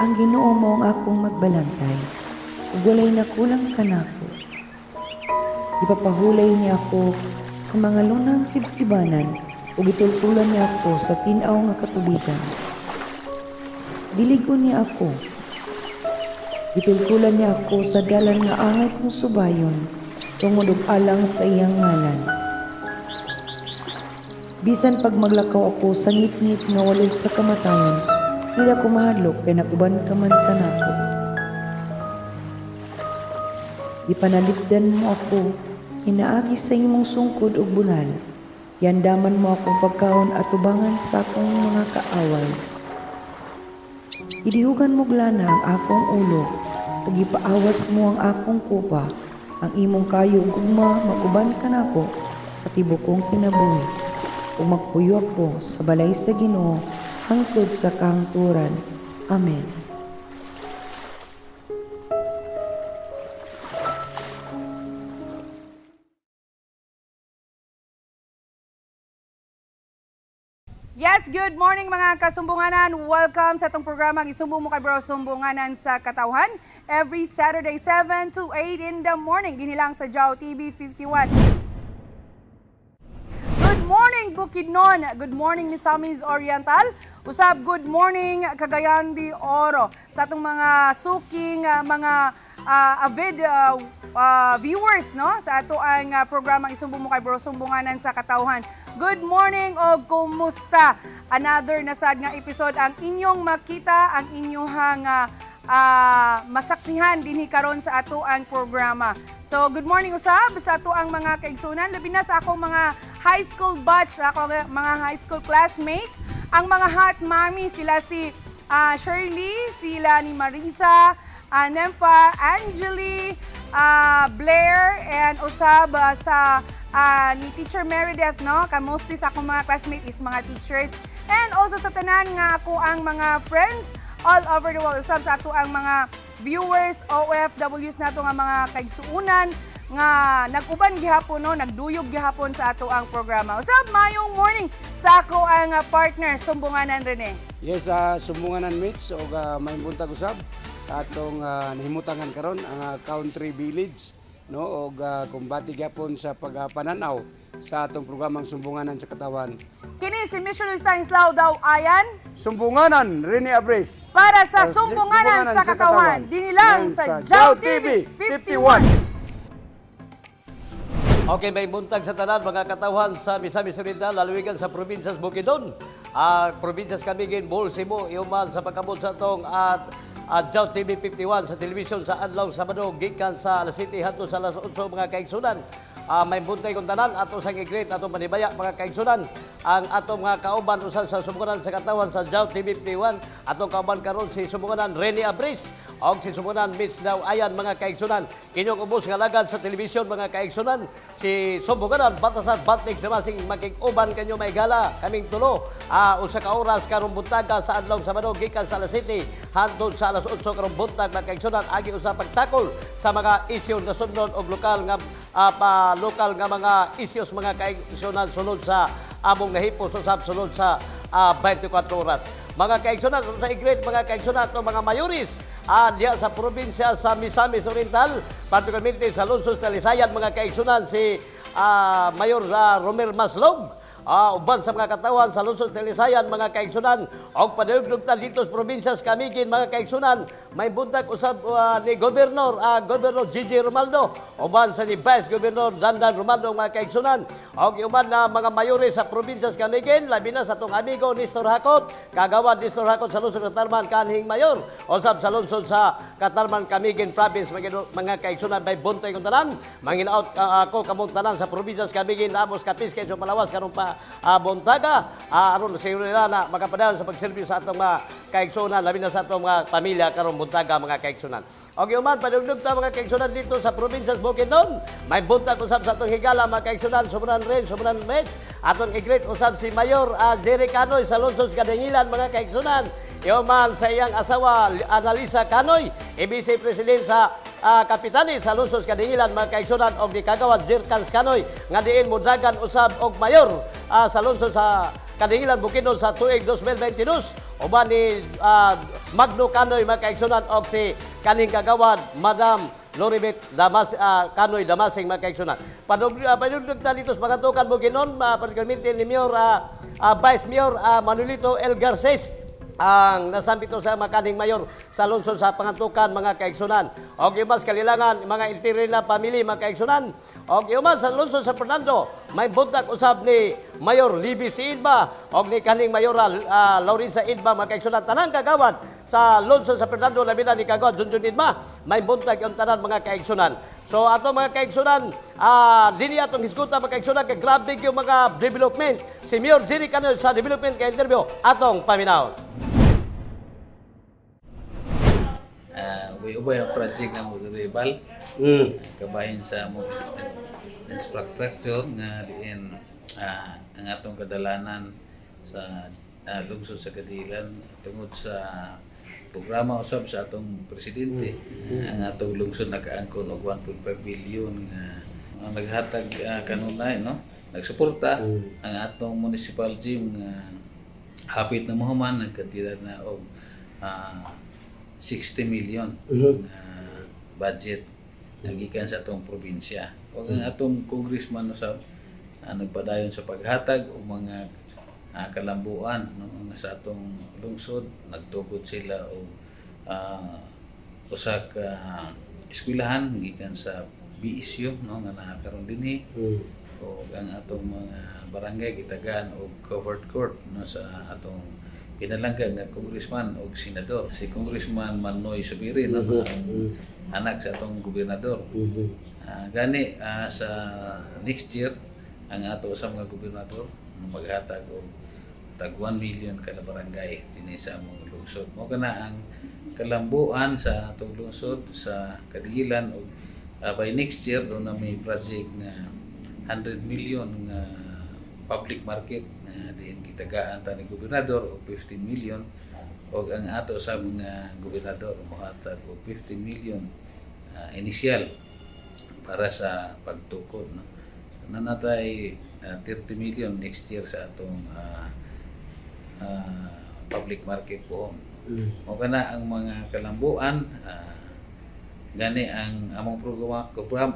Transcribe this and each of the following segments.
Ang Ginoo mao ang akong magbalantay, ug walay nakulang kanako. Ipapahulay niya ako sa mga lunang sibsibanan, ug itultulan niya ako sa tin-aw nga katubigan. Diligon niya ako, itultulan niya ako sa dalan nga angay kong subayon, tungod og alang sa iyang ngalan. Bisan pag maglakaw ako sa ngit-ngit nga walog sa kamatayon, dili ako mahadlok kay naguban ka man kanako. Ipanaligdan mo ako, inaagi sa imong sungkod ug bunal. Yandaman mo akong pagkaon at tubangan sa akong mga kaaway. Idihugan mo glana ang akong ulo, ug ipaawas mo ang akong kupa, ang imong kayo ug ugma maguban kanako sa tibuok kong kinabuhi. Ug magpuyo ako sa balay sa Ginoo hangtod sa kahangturan. Amen. Yes, good morning mga kasumbunganan. Welcome sa itong programa Isumbong mo kay Bro Sumbunganan sa Katawhan. Every Saturday 7 to 8 in the morning. Dinilang sa JAW TV 51. Good morning Bukidnon. Good morning Misamis Oriental. Usab good morning Cagayan de Oro. Sa itong mga suking mga avid viewers no sa ato ang programa Isumbong mo kay Bro Sumbunganan sa Katawhan. Good morning o kumusta? Another nasad nga episode ang inyong makita, ang inyong masaksihan dinhi karon sa ato ang programa. So good morning usab sa ato ang mga kaigsunan, labi na sa akong mga high school batch, ako mga high school classmates, ang mga hot mommy, sila si Shirley, sila ni Marisa, Nempa, Angeli, Blair, and usab sa ni Teacher Meredith, no? Mostly sa akong mga classmates is mga teachers. And also sa tanan nga ako ang mga friends all over the world. Usab sa ato ang mga viewers, OFWs nato nga mga kaigsuunan nga nag-uban gihapon, no? Nagduyog gihapon sa ato ang programa. Usab, mayong morning sa ako ang partner, Sumbunganan Rene. Yes, Sumbunganan Mitch, o may buntag usab sa atong nahimutangan karon ang Country Village. No, og kumbati gyapon sa pagpananaw sa atong programang Sumbunganan sa Katawhan. Kini si Michelle Stanislao daw ayan. Sumbunganan, Rene Abres. Para sa Sumbunganan sa Katawhan, dinilang sa JAW TV 51. Okay, may buntag sa tanan mga katawhan sa Misamis Oriental, lalawigan sa probinsya Bukidnon. Probinsya Camiguin, Bohol, Cebu, iuman sa pagkabot sa itong JAW TV 51 sa telebisyon sa adlaw Sabado gikan sa alas 7 hangtod sa alas 8 mga kaigsunan. May buntay kong tanan ato sa i-greet ato manibaya mga kaigsunan. Ang atong mga kauban usan sa Sumbunganan sa Katawhan sa JAW TV 51, atong kauban karon si Sumbunganan Rene Abres og si Sumbunganan Mitch daw ayan mga kaigsunan. Kinyong ubos nga lagad sa telebisyon mga kaigsunan, si Sumbunganan Batasan Batnik Damasing makig-uban kanyo may gala kaming tulo. Usa ka oras karong buntaga sa adlaw Sabado gikan sa alas 7 hangtod sa alas 8 karong buntag mga kaigsunan, agi usa pagtakol sa mga isyu nga sundon og lokal nga lokal nga mga issues mga kaigsunan sunod sa among nahipos usab sunod sa 24 oras. Mga kaigsunan sa i-greet mga kaigsunan to mga mayoris diya sa probinsya sa Misamis Oriental, particularmente sa Lungsod sa Lisayan mga kaigsunan si Mayor Romer Maslog. Uban sa mga katawan sa Lungsod sa Lisayan mga kaigsunan og padayog dito sa probinsya sa Camiguin mga kaigsunan, may buntag usab ni Gobernador Gigi Romaldo, uban sa ni Vice Governor Dandan Romaldo mga kaigsunan og uban na mga mayores sa probinsya sa Camiguin, labi na sa tong amigo Nestor Hakot, kagawad Nestor Hakot sa Lungsod Katarman kanhing mayor, usab sa Lungsod sa Katarman Camiguin Province mga kaigsunan, may buntay kong tanan manginaot ako kamong tanan sa probinsya sa Camiguin, Amos, Capiz, Quezon, Palawas karon pa buntaga aron sa nila na makapadaan sa pagservisyo sa atong mga kaigsunan, labi na sa atong mga pamilya karong buntaga mga kaigsunan. Og yuman padugdog ta mga kaigsunan dito sa probinsya sa Bukidnon, may buntag usab sa atong higala mga kaigsunan, Sumbunganan Ren, Sumbunganan Mitch, atong i-greet usab si Mayor Jerry Canoy sa Lungsod Kadangilan mga kaigsunan. Yuman sa iyang asawa Analisa Canoy, Vice President sa Kapitani sa Lungsod Kadangilan mga kaigsunan, og ni kagawad Jerkans Canoy nga diin mudagan usab og mayor sa Lungsod sa Kadingilan Bukidnon sa tuig 2022 uban ni Magno Canoy mga kaigsunan og si kaning kagawad Madam Loribet Canoy Damasing mga kaigsunan. Padugtog na dito sa pagatukan Bukidnon pagkamitin ni Mayor Vice Mayor Manuelito L. Garces ang nasambit sa makaning mayor sa lungsod sa pangantukan mga kaigsunan. Og imas kalilangan mga iltiri na pamilya mga kaigsunan. Og iman sa lungsod sa Fernando, may buntag usab ni Mayor Libby C. Idba og ni kaning mayoral Laurenza Idba mga kaigsunan. Tanang kagawad sa lungsod sa Fernando labi na ni kagawad Junjun Idba, may buntag yung tanan mga kaigsunan. So ato mga kaigsunan, dili atong hisgutan mga kaigsunan kay grabe yung mga development. Si Mayor Jerry Canel sa development kay interview atong paminaw. Ubay ang project nga mo rebal kabahin sa mo infrastructure nga diin ang atong kadalanan sa lungsod sa Kadilan tungod sa programa usab sa atong presidente. Ang atong lungsod nakaangkon og 1.5 billion nga naghatag kanunay no nagsuporta ang atong municipal gym nga hapit na mohuman nagkatira na og 60 million budget nagikan sa atong probinsya. O ang atong congressman usab nagpadayon sa paghatag og mga kalambuan no sa atong lungsod nagtugod sila og usa ka eskwelahan gikan sa BSU no nga nakaron dinhi o ang atong mga barangay gitagaan og covered court no sa atong pinalangga nga congressman o senador si Congressman Manoy Subiri no anak sa atong gobernador. Gani sa next year ang ato sa mga gobernador maghatag og tag 1 million kada barangay dinhi sa among lungsod. Mao kana ang kalambuan sa atong lungsod sa Kadilan og by next year do na may project nga 100 million nga public market na diin kitagaan ta ni gobernador og 15 million og ang ato sa mga gobernador mohatag og 15 million initial para sa pagtukod no. Nanatay 30 million next year sa atong public market po. O kana ang mga kalambuan gani ang among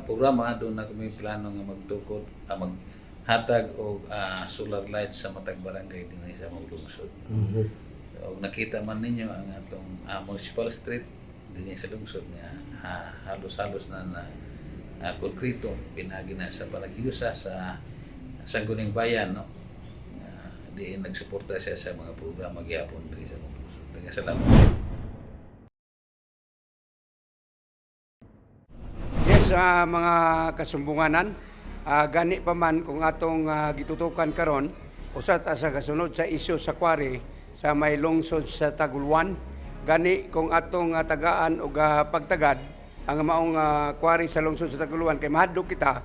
programa do na kami plano nga magtukod maghatag og solar lights sa matag barangay dinhi sa among lungsod. Og nakita man ninyo ang atong municipal street dinhi sa lungsod nga halos-halos na konkreto pinagi na sa palagyusa sa Sangguning Bayan no. Diin nagsuporta siya sa mga programa gyapon diri sa among lungsod. Daghang salamat. Yes, mga kasumbunganan, gani pa man kung atong gitutukan karon usa ta sa kasunod sa isyu sa Quarry sa may lungsod sa Taguluan. Gani kung atong tagaan og pagtagad ang maong quarry sa lungsod sa Taguluan kay mahadlok kita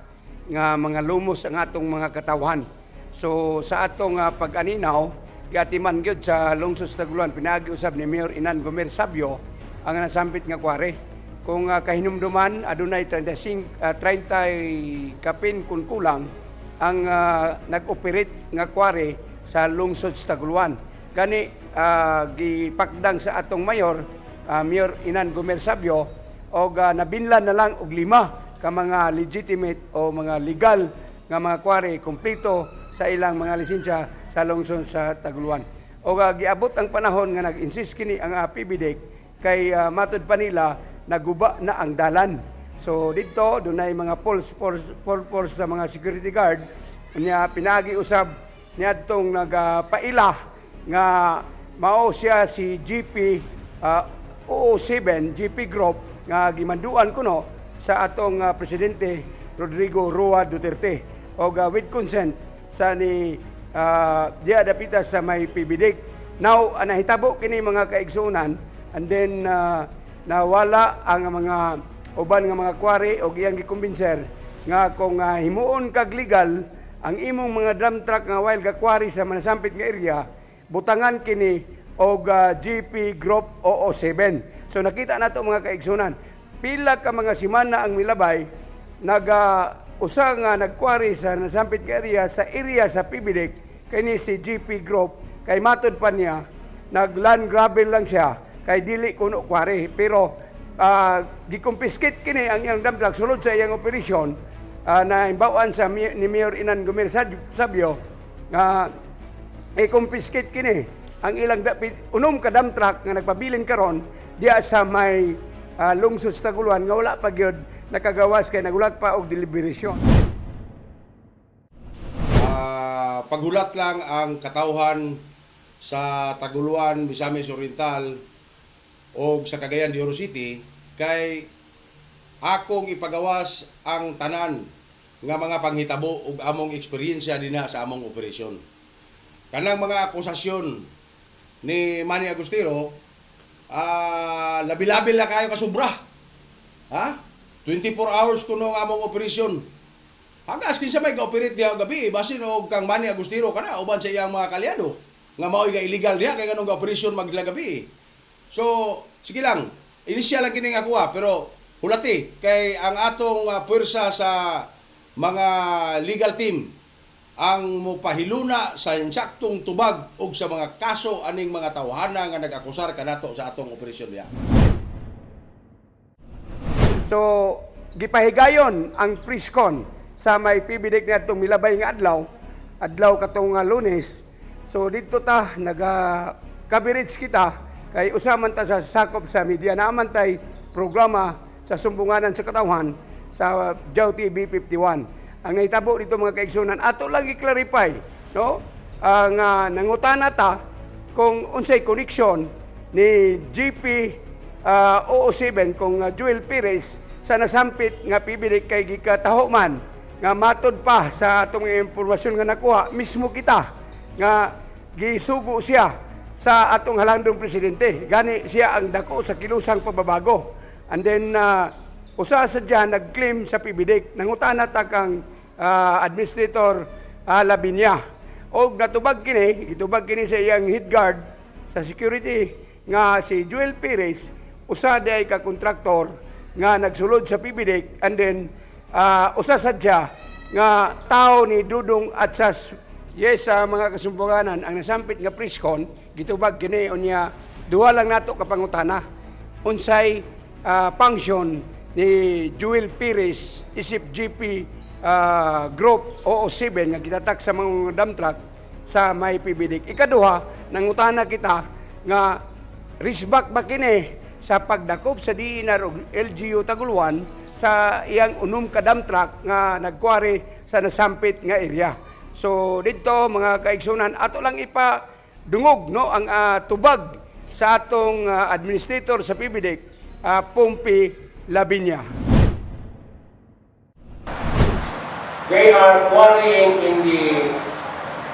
nga mga lumos ang atong mga katawhan. So sa atong pag-aninaw giatiman gyud sa lungsod sa Taguluan pinagi-usab ni Mayor Inan Gomer Sabio ang nasampit nga quarry. Kung kahinumduman adunay 30 kapin kun kulang ang nag-operate nga quarry sa lungsod sa Taguluan. Gani gipakdang sa atong mayor Mayor Inan Gomer Sabio og nabinlan na lang og 5 ka mga legitimate o mga legal nga mga quarry kumpleto sa ilang mga lisensya sa lungsod sa Taguluan. O giabot ang panahon nga nag-insist kini ang PBDEC kay matud pa nila naguba na ang dalan. So dito dunay mga force sa mga security guard niya pinagi-usab niadtong nagpaila nga mao siya si GP 07 GP Group nga gimanduan kuno sa atong presidente Rodrigo Roa Duterte o with consent sa ni Dia Dapita sa may PBDEC. Now nahitabo kini mga kaigsunan and then nawala ang mga uban nga mga quarry o iyang gikumbinser nga kung himuon kag legal ang imong mga drum truck nga wild ga quarry sa manasampit nga area butangan kini og GP Group 07. So nakita nato mga kaigsunan pila ka mga semana ang milabay usa nga nagquarry sa nasampit nga area sa PBDEC kini si GP Group kay matod pa niya nag-land gravel lang siya kay dili kuno kware pero gikumpiskit kini ang iyang dump truck sulod sa iyang operasyon na imbawaan sa ni Mayor Inan Gomez Sabio nga i-confiscate kini ang ilang unom ka dump truck nga nagpabilin karon diya sa may lungsod sa Taguluan nga wala pa gyud nakagawas kay nagulat pa og deliberasyon. Paghulat lang ang katawhan sa Taguluan, Misamis Oriental o sa Cagayan de Oro City kay akong ipagawas ang tanan nga mga panghitabo ug among eksperyensya dinha sa among operasyon. Kanang mga akusasyon ni Manny Agustero, labi-labi na kayo kasubra. Ha? 24 hours kuno ang among operasyon. Hagas kinsa may ga-operate diha gabi, basin og kang Manny Agustero kana uban sa iyang mga kalyado nga mao'y ga illegal diha kay kanong ga-operasyon maglagabi. So, sige lang, inisyal lang kini nga kuha pero hulati kay ang atong puwersa sa mga legal team ang mopahiluna sa insaktong tubag og sa mga kaso aning mga tawhana nga nag-akusar kanato sa atong operasyon diha. So, gipahigayon ang Priscon sa may PBDIC ngadtong milabay nga adlaw katong Lunes. So dito ta naga-coverage kita kay usaman ta sa sakop sa media naaman tay programa sa sumbunganan sa katawhan sa Jaw TV 51. Ang nahitabo dito mga kaigsunan ato lang i-clarify no ang nangutana ta kung unsay connection ni GP 007 kung Joel Perez sa nasampit nga PBDIC kay gikataho man nga matod pa sa atong impormasyon nga nakuha mismo kita nga gisugo siya sa atong halandong presidente. Gani siya ang dako sa kilusang pagbabago. And then usa sa diyan nag-claim sa PBDIC nangutana ta kang administrator Labinya. Og natubag kini sa iyang head guard sa security nga si Joel Perez usa day ka kontraktor nga nagsulod sa PBDIC and then usa sadya nga tao ni Dudong Atsas. Yes, sa mga kasumpunganan ang nasampit nga Priscon gitubag kini unya duha lang nato kapangutana unsay function ni Joel Perez isip GP Group 007 nga gitatak sa mga dump truck sa may PBDIC. Ikaduha nangutana kita nga risbak ba kini sa pagdakop sa DNR ug LGU Taguluan sa iyang unom ka dump truck nga nagkwari sa nasampit nga area. So dito mga kaigsunan ato lang ipadungog no ang tubag sa atong administrator sa PBDIC Pompi Labinya. They are quarrying in the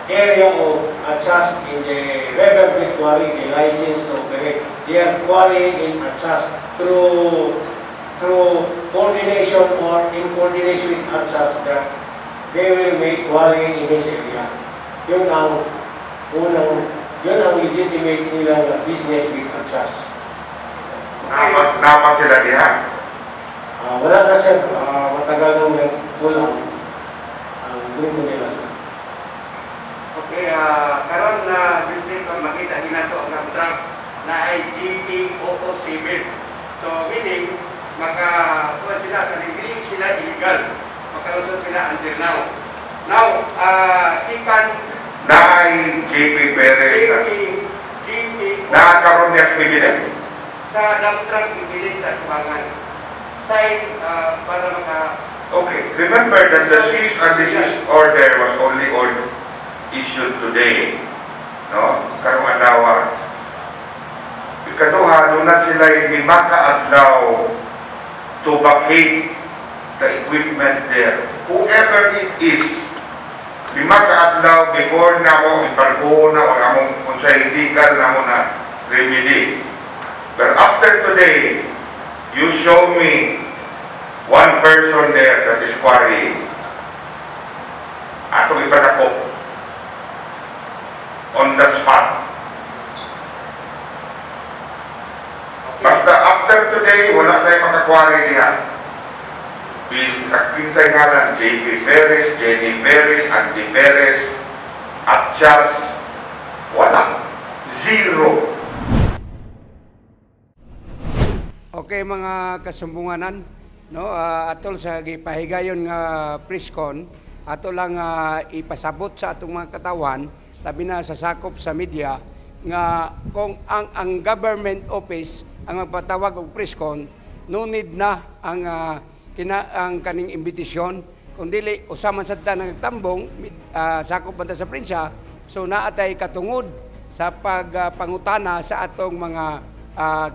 area of Achas in the River Victory, the license to operate. They are quarrying in Achas through coordination or in coordination with Achas that they will make quarrying in this area. Yun ang legitimate nilang business with Achas. Napa sila diha? Wala na sir, matagal nang kulang ang grupo nila sir. Okay, karon na district ang makita hinato ang truck na ay GP007. So meaning makakuha sila, kalibiling sila illegal. Makalusot sila until now. Now, sikan na ay GP Perez nakakaroon niya PBDIC Sa dump truck ibilin sa tubangan. Sign para maka... Okay, remember that the cease and desist order was only issued today. No? Karong adlaw. Ikaduha, doon na sila hindi makaadlaw to vacate the equipment there. Whoever it is, di makaadlaw before na mo ipargo na o among unsay legal na mo na remedy. But after today, you show me one person there that is quarrying. Atong ipadako on the spot. Basta after today, wala tayo makakwari diha. Kinsay ngalan, JP Perez, JD Perez, Andy Perez, At just wala. Zero. Okay mga kasumbunganan, no, atol sa gipahigayon nga preskon, ato lang ipasabot sa atong mga katawan, labi na sa sakop sa media, nga kung ang government office ang magpatawag og preskon, no need na ang kaning imbitasyon, kundili usaman sa nagtambong sakop banta sa prinsya, so naatay katungod sa pagpangutana sa atong mga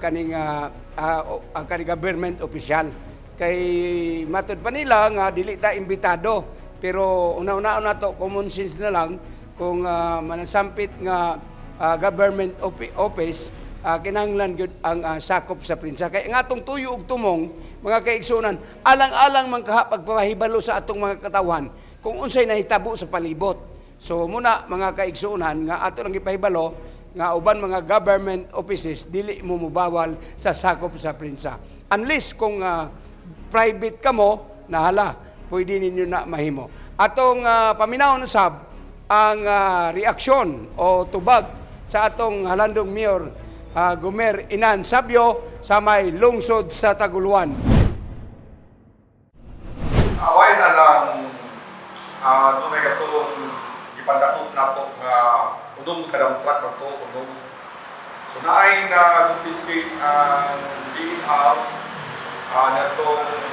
kaning government official. Kay matod pa nila nga dili ta imbitado, pero una-una na to common sense na lang kung manasampit nga government office, kinahanglan gyud ang sakop sa prinsya. Kay nga atong tuyo ug tumong mga kaigsunan, alang-alang man kaha pagpahibalo sa atong mga katawan kung unsay nahitabo sa palibot. So muna mga kaigsunan nga ato lang gipahibalo nga uban mga government offices dili mo mubawal sa sakop sa prinsya. Unless kung private ka mo, nahala, pwede ninyo na mahimo. Atong paminawon usab ang reaksyon o tubag sa atong halandong Mayor Gomer Inan Sabio sa may lungsod sa Taguluan. Away na lang tunay ka to ipandakot na to nga unong kadang truck na to unong so naay na confiscate ang DNR na to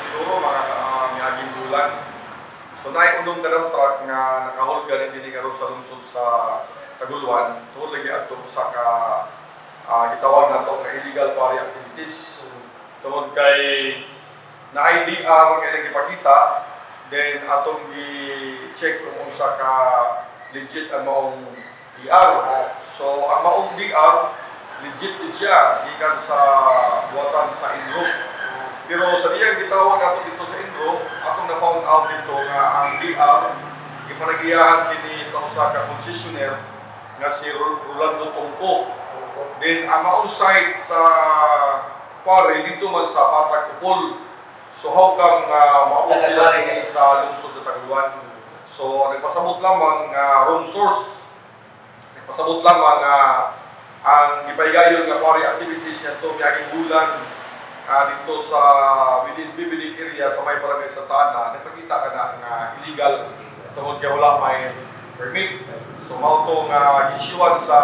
siguro mga miyaging bulan. So naay unong kadang truck nga nakahol ganin din karon sa lungsod sa Taguluan tungod lagi adto sa ka gitawag na to nga illegal quarry activities tungod kay na IDR kaya ipakita, then atong i-check kung unsa ka legit ang maong DR. So ang maong DR legit din siya gikan sa buwatan sa Inro. Pero sa diyang gitawag nato dito sa Inro, atong na-found out dito nga ang DR ipanagiyahan kini sa usa ka concessionaire nga si Rolando Tungko. Then ang maong site sa quarry dito man sa Patag Upol. So how come maabot sila sa lungsod sa Taguluan? So nagpasabot lamang wrong source. Nagpasabot lamang ang gipahigayon nga quarry activities nito miyaging bulan dito sa within Bibilig area sa may barangay Santa Ana. Nagpakita ka na nga illegal tungod kay wala may permit. So mao to nga gisyuan sa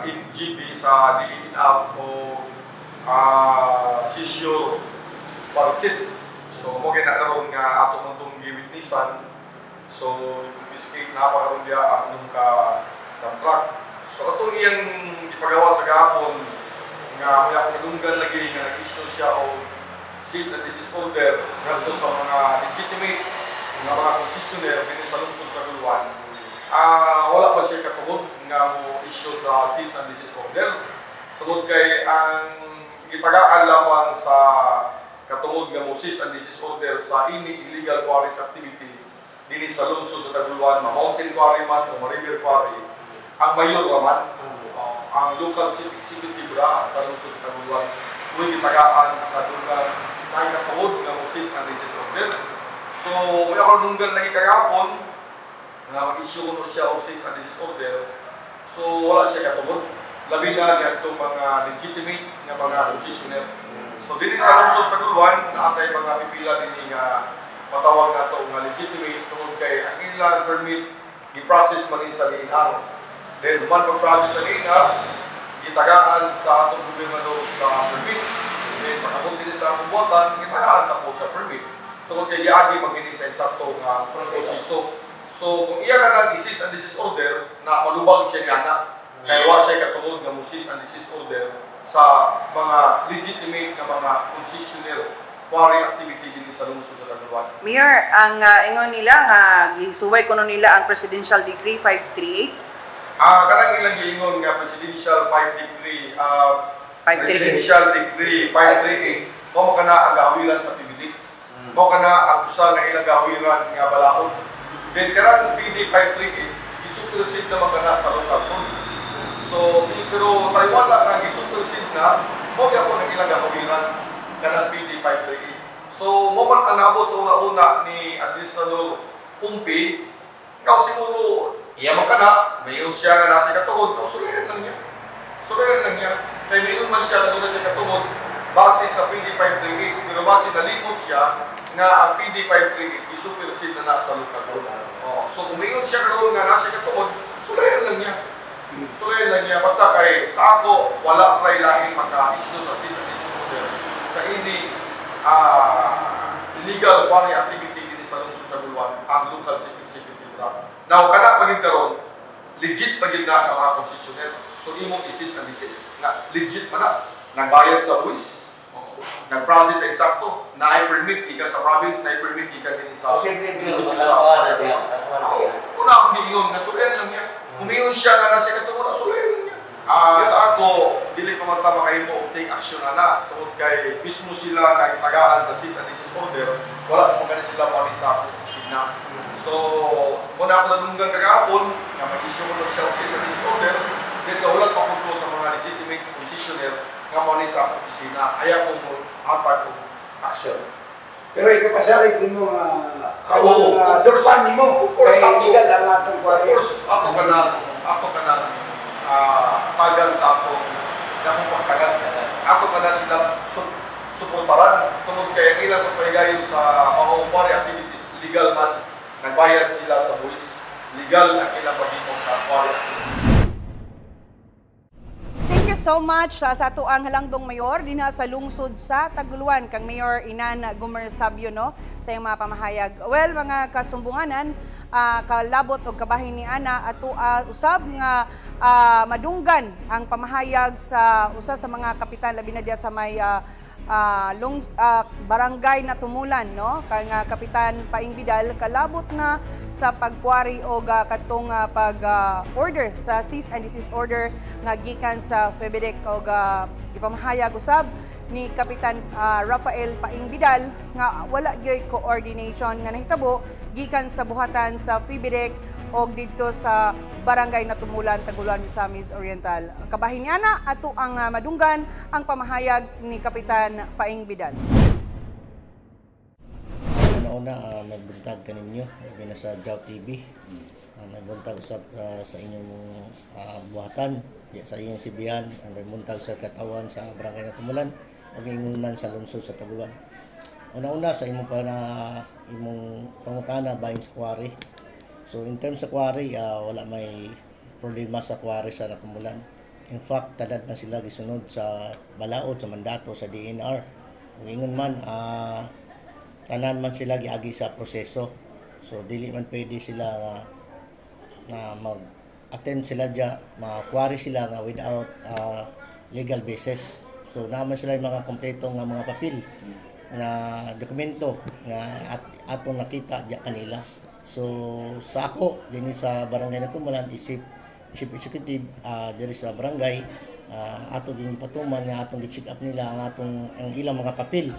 NGB sa DENR o sisyo Parsit. So mo kay nakaroon nga ato man tong giwitnessan. So confiscate na pa karon dia ang contract. So ato iyang gipagawa sa gahapon nga may nagunggan lagi nga nag-issue siya o cease and desist order ngadto sa mga legitimate nga mga concessionaire dinhi sa lungsod sa Taguluan. Wala pa siya katungod nga mo issue sa cease and desist order. Tungod kay ang gitagaan lamang sa katungod nga mo cease and desist order sa any illegal quarries activity dinhi sa lungsod sa Taguluan, mountain quarry man o river quarry, ang mayor naman, ang local chief executive ra sa lungsod sa Taguluan, kung gitagaan sa lugar tayo katungod nga mo cease and desist order. So may ako nunggan lagi kagapon nga mag-issue ko siya of cease and desist order. So wala siya katungod, labi na itong mga legitimate nga mga concessionaire. So dili sa lungsod sa Taguluan naatay mga pipila dinhi nga patawag nato nga legitimate tungod kay ang ilang permit gi-process man sa DNR. Then man pag-process sa DNR, gitagaan sa atong gobernador sa permit. Then pagkabot din sa atong buwatan, gitagaan na po sa permit. Tungod kay giagi magini sa eksakto nga proseso. So kung iya ka nang cease and desist order na malubag siya niana, kaya wa siya katungod nga mo cease and desist order sa mga legitimate nga mga concessionaire quarry activity din sa lungsod sa Taguluan. Mayor, ang ingon nila nga gisuway kuno nila ang Presidential Decree 538. Kanang ilang giingon nga Presidential 538, Presidential Decree 538, mo kana ang gawiran sa PBD. Mo kana ang usa nga ilang gawiran nga balaod. Then karang PD 538 isupersid na magana sa local code. So pero Taiwan lang isupersid na mo gyapon ang ilang gawiran kanang PD 538. So mo man ang nabot sa una-una ni Administrador Pumpi, ikaw siguro Iyaman ka na, mayon siya nga nasa katuod, no, sulayan lang niya. Sulayan lang niya. Kaya mayon man siya na doon sa katuod, base sa PD538, pero base nalimot siya nga ang PD538 isupersid na nasa lokal. So kung mayon siya karoon nga nasa katuod, sulayan lang niya. Sulayan lang niya. Basta kay sa ako, wala try lagi maka-issue sa citizen sa ini illegal quarry activity din sa lungsod sa Buluan, ang local security drug. Now, kana pagin karon, legit pagin na ang mga concessionaire. So, imong isis and disis. Na, legit man na. Nagbayad sa buwis, nag-process sa eksakto, na permit ikan sa province, na permit ikan din sa municipal. Una akong giingon nga sulayan lang niya. Umingon siya nga nasa katuwa, sulayan lang niya. Sa ako, dili pa man ta makahimo take action na tungod kay mismo sila nagtagaan sa cease and desist order, wala pa ganit sila pa sa kusina. So, muna ako nanunggan kagahapon nga mag-issue ko siya og cease and desist order, then wala pa ko sa mga legitimate concessionaire nga mo ni sa opisina. Ayaw ko hatag og action. Pero ikaw pasalit mo nga Of course, kay legal ang atong Of course, ako ka na tagal sa akong pagtagal. Ako ka na sila suportaran. Tungod kaya ilang pagpaligayon sa mga quarry activities, legal man, nagbayad sila sa buwis. Legal ang ilang pagdito sa quarry activities. Thank you so much sa ato ang halangdong mayor dinha sa lungsod sa Taguluan kang Mayor Inan Gumersabio no sa iyang mga pamahayag. Well, mga kasumbunganan, kalabot og kabahin ni Ana ato usab nga madunggan ang pamahayag sa usa sa mga kapitan labi na diya sa may barangay na Tumulan no kay nga Kapitan Paing Bidal kalabot na sa pagkwari o katong pag-order sa cease and desist order nga gikan sa FEBIDEC o ipamahayag usab ni Kapitan Rafael Paing Bidal nga wala gyud coordination nga nahitabo gikan sa buhatan sa FEBIDEC o dito sa barangay na Tumulan, Taguluan, Misamis Oriental. Ang kabahin niya na ato ang madunggan ang pamahayag ni Kapitan Paing Bidal. Una, magbuntag ka ninyo, labi na sa Jaw TV. Magbuntag sa inyong buhatan, sa inyong sibihan, magbuntag sa katawan sa barangay na Tumulan, mag-ingon man sa lungsod sa Taguluan. Una-una sa imong pangutana bahin sa quarry. So in terms sa quarry, wala may problema sa quarry sa Natumulan. In fact, tadad man sila gisunod sa balaod, sa mandato, sa DNR. Kung ingon man, tanan man sila giagi sa proseso. So dili man pwede sila na mag-attend sila dya, ma-quarry sila nga without legal basis. So naman sila yung mga kompleto nga mga papel na dokumento nga atong nakita dya kanila. So sa ako dinhi sa barangay na Tumulan, chief executive diri sa barangay, ato din patuman nga atong gi-check up nila ang ilang mga papel.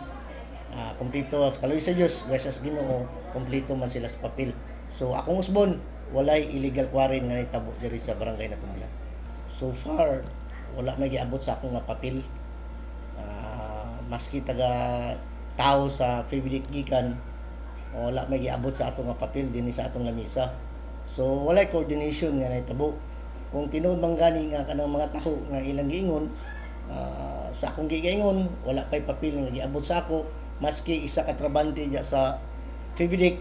Kompleto kaloy sa Dios, gracias Ginoo, kompleto man sila sa papel. So akong usbon, walay illegal quarry nga nahitabo diri sa barangay na Tumulan. So far wala may giabot sa akong nga papel. Maski taga tao sa FEBIDEC gikan, wala may giabot sa atong nga papel dinhi sa atong lamisa. So walay coordination nga nahitabo. Kung tinuod man gani nga kanang mga taho nga ilang giingon, sa akong giingon wala pay papel nga giabot sa ako, maski isa ka trabante diya sa FEBIDEC,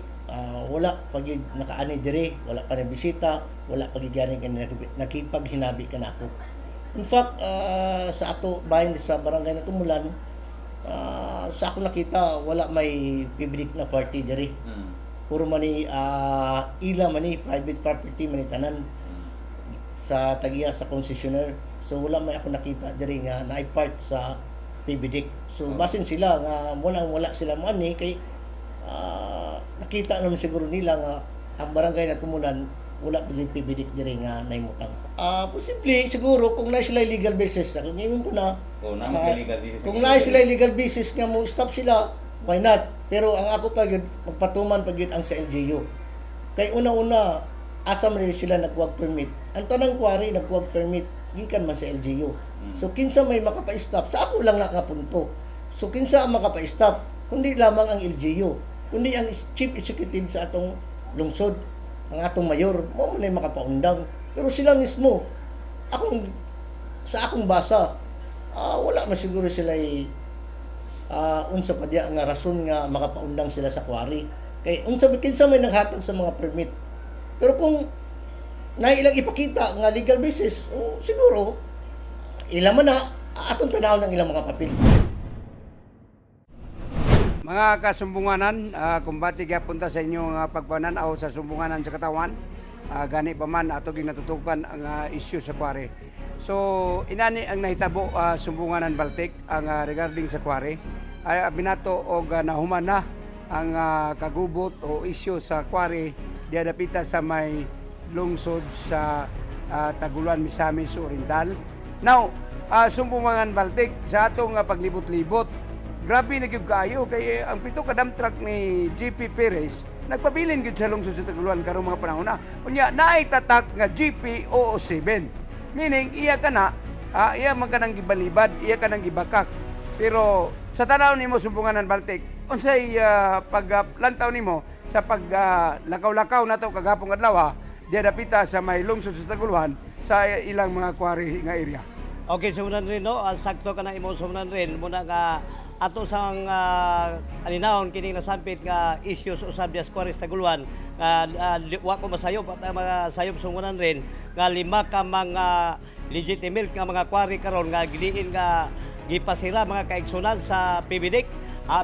wala pag nakaani diri, wala pa na bisita, wala pag gani nakipaghinabi kanako. In fact, sa ato bahin sa barangay na Tumulan, sa ako nakita wala may FEBIDEC na party diri. Puro man ni ila man ni private property man ni tanan sa tagiya sa concessionaire. So wala may ako nakita diri nga naay part sa FEBIDEC. So basin sila nga wala sila mo ani kay nakita naman siguro nila nga ang barangay na Tumulan wala pa din FEBIDEC diri nga naimutang. Posible siguro kung na sila illegal basis. Ngayon ko na kung na sila illegal basis nga mo stop sila, why not? Pero ang ako pa yun, magpatuman pa yun ang sa LGU. Kay una-una, asa man sila nag-work permit. Ang tanang quarry, nag-work permit, gikan man sa LGU. So, kinsa may makapa-stop, sa ako lang nga punto. So, kinsa ang makapa-stop, kundi lamang ang LGU. Kundi ang chief executive sa atong lungsod. ang atong mayor mo man ay makapaundang, pero sila mismo sa akong basa wala man siguro sila unsa pa diya nga rason nga makapaundang sila sa quarry kay unsa kinsa may naghatag sa mga permit. Pero kung nailang ipakita nga legal basis, siguro ilang man na atong tanaw ng ilang mga papel. Mga kasumbunganan, kumbati punta sa inyong pagpananaw sa sumbunganan sa katawan, gani pa man ato ginatutukan ang issue sa kware. So inani ang nahitabo sumbunganan Baltic ang regarding sa kware. Ay binato og nahuman na ang kagubot o issue sa kware diya dapita sa may lungsod sa Taguluan, Misamis Oriental. Now, sumbunganan Baltic sa atong paglibot-libot, grabe na gyud kaayo kay ang pito ka dump truck ni GP Perez nagpabilin gyud sa lungsod sa Taguluan karong mga panahon na. Unya naay tatak nga GP 007. Meaning iya kana iya man kanang gibalibad, iya kanang gibakak. Pero sa tanaw nimo sumbunganan Baltic, unsay paglantaw nimo sa lakaw-lakaw nato kagapong adlaw diya dapita sa may lungsod sa Taguluan sa ilang mga quarry nga area. Okay, sumunan rin, no? Sakto ka na imo sumunan rin. Muna nga, ato sang alinawon kining nasampit nga issues usab dias Quarry sa Taguluan wa ko masayop at mga sayop sumunan rin nga 5 ka mga legitimate nga mga quarry karon nga giliin nga gipasira mga kaigsunan sa PBDIC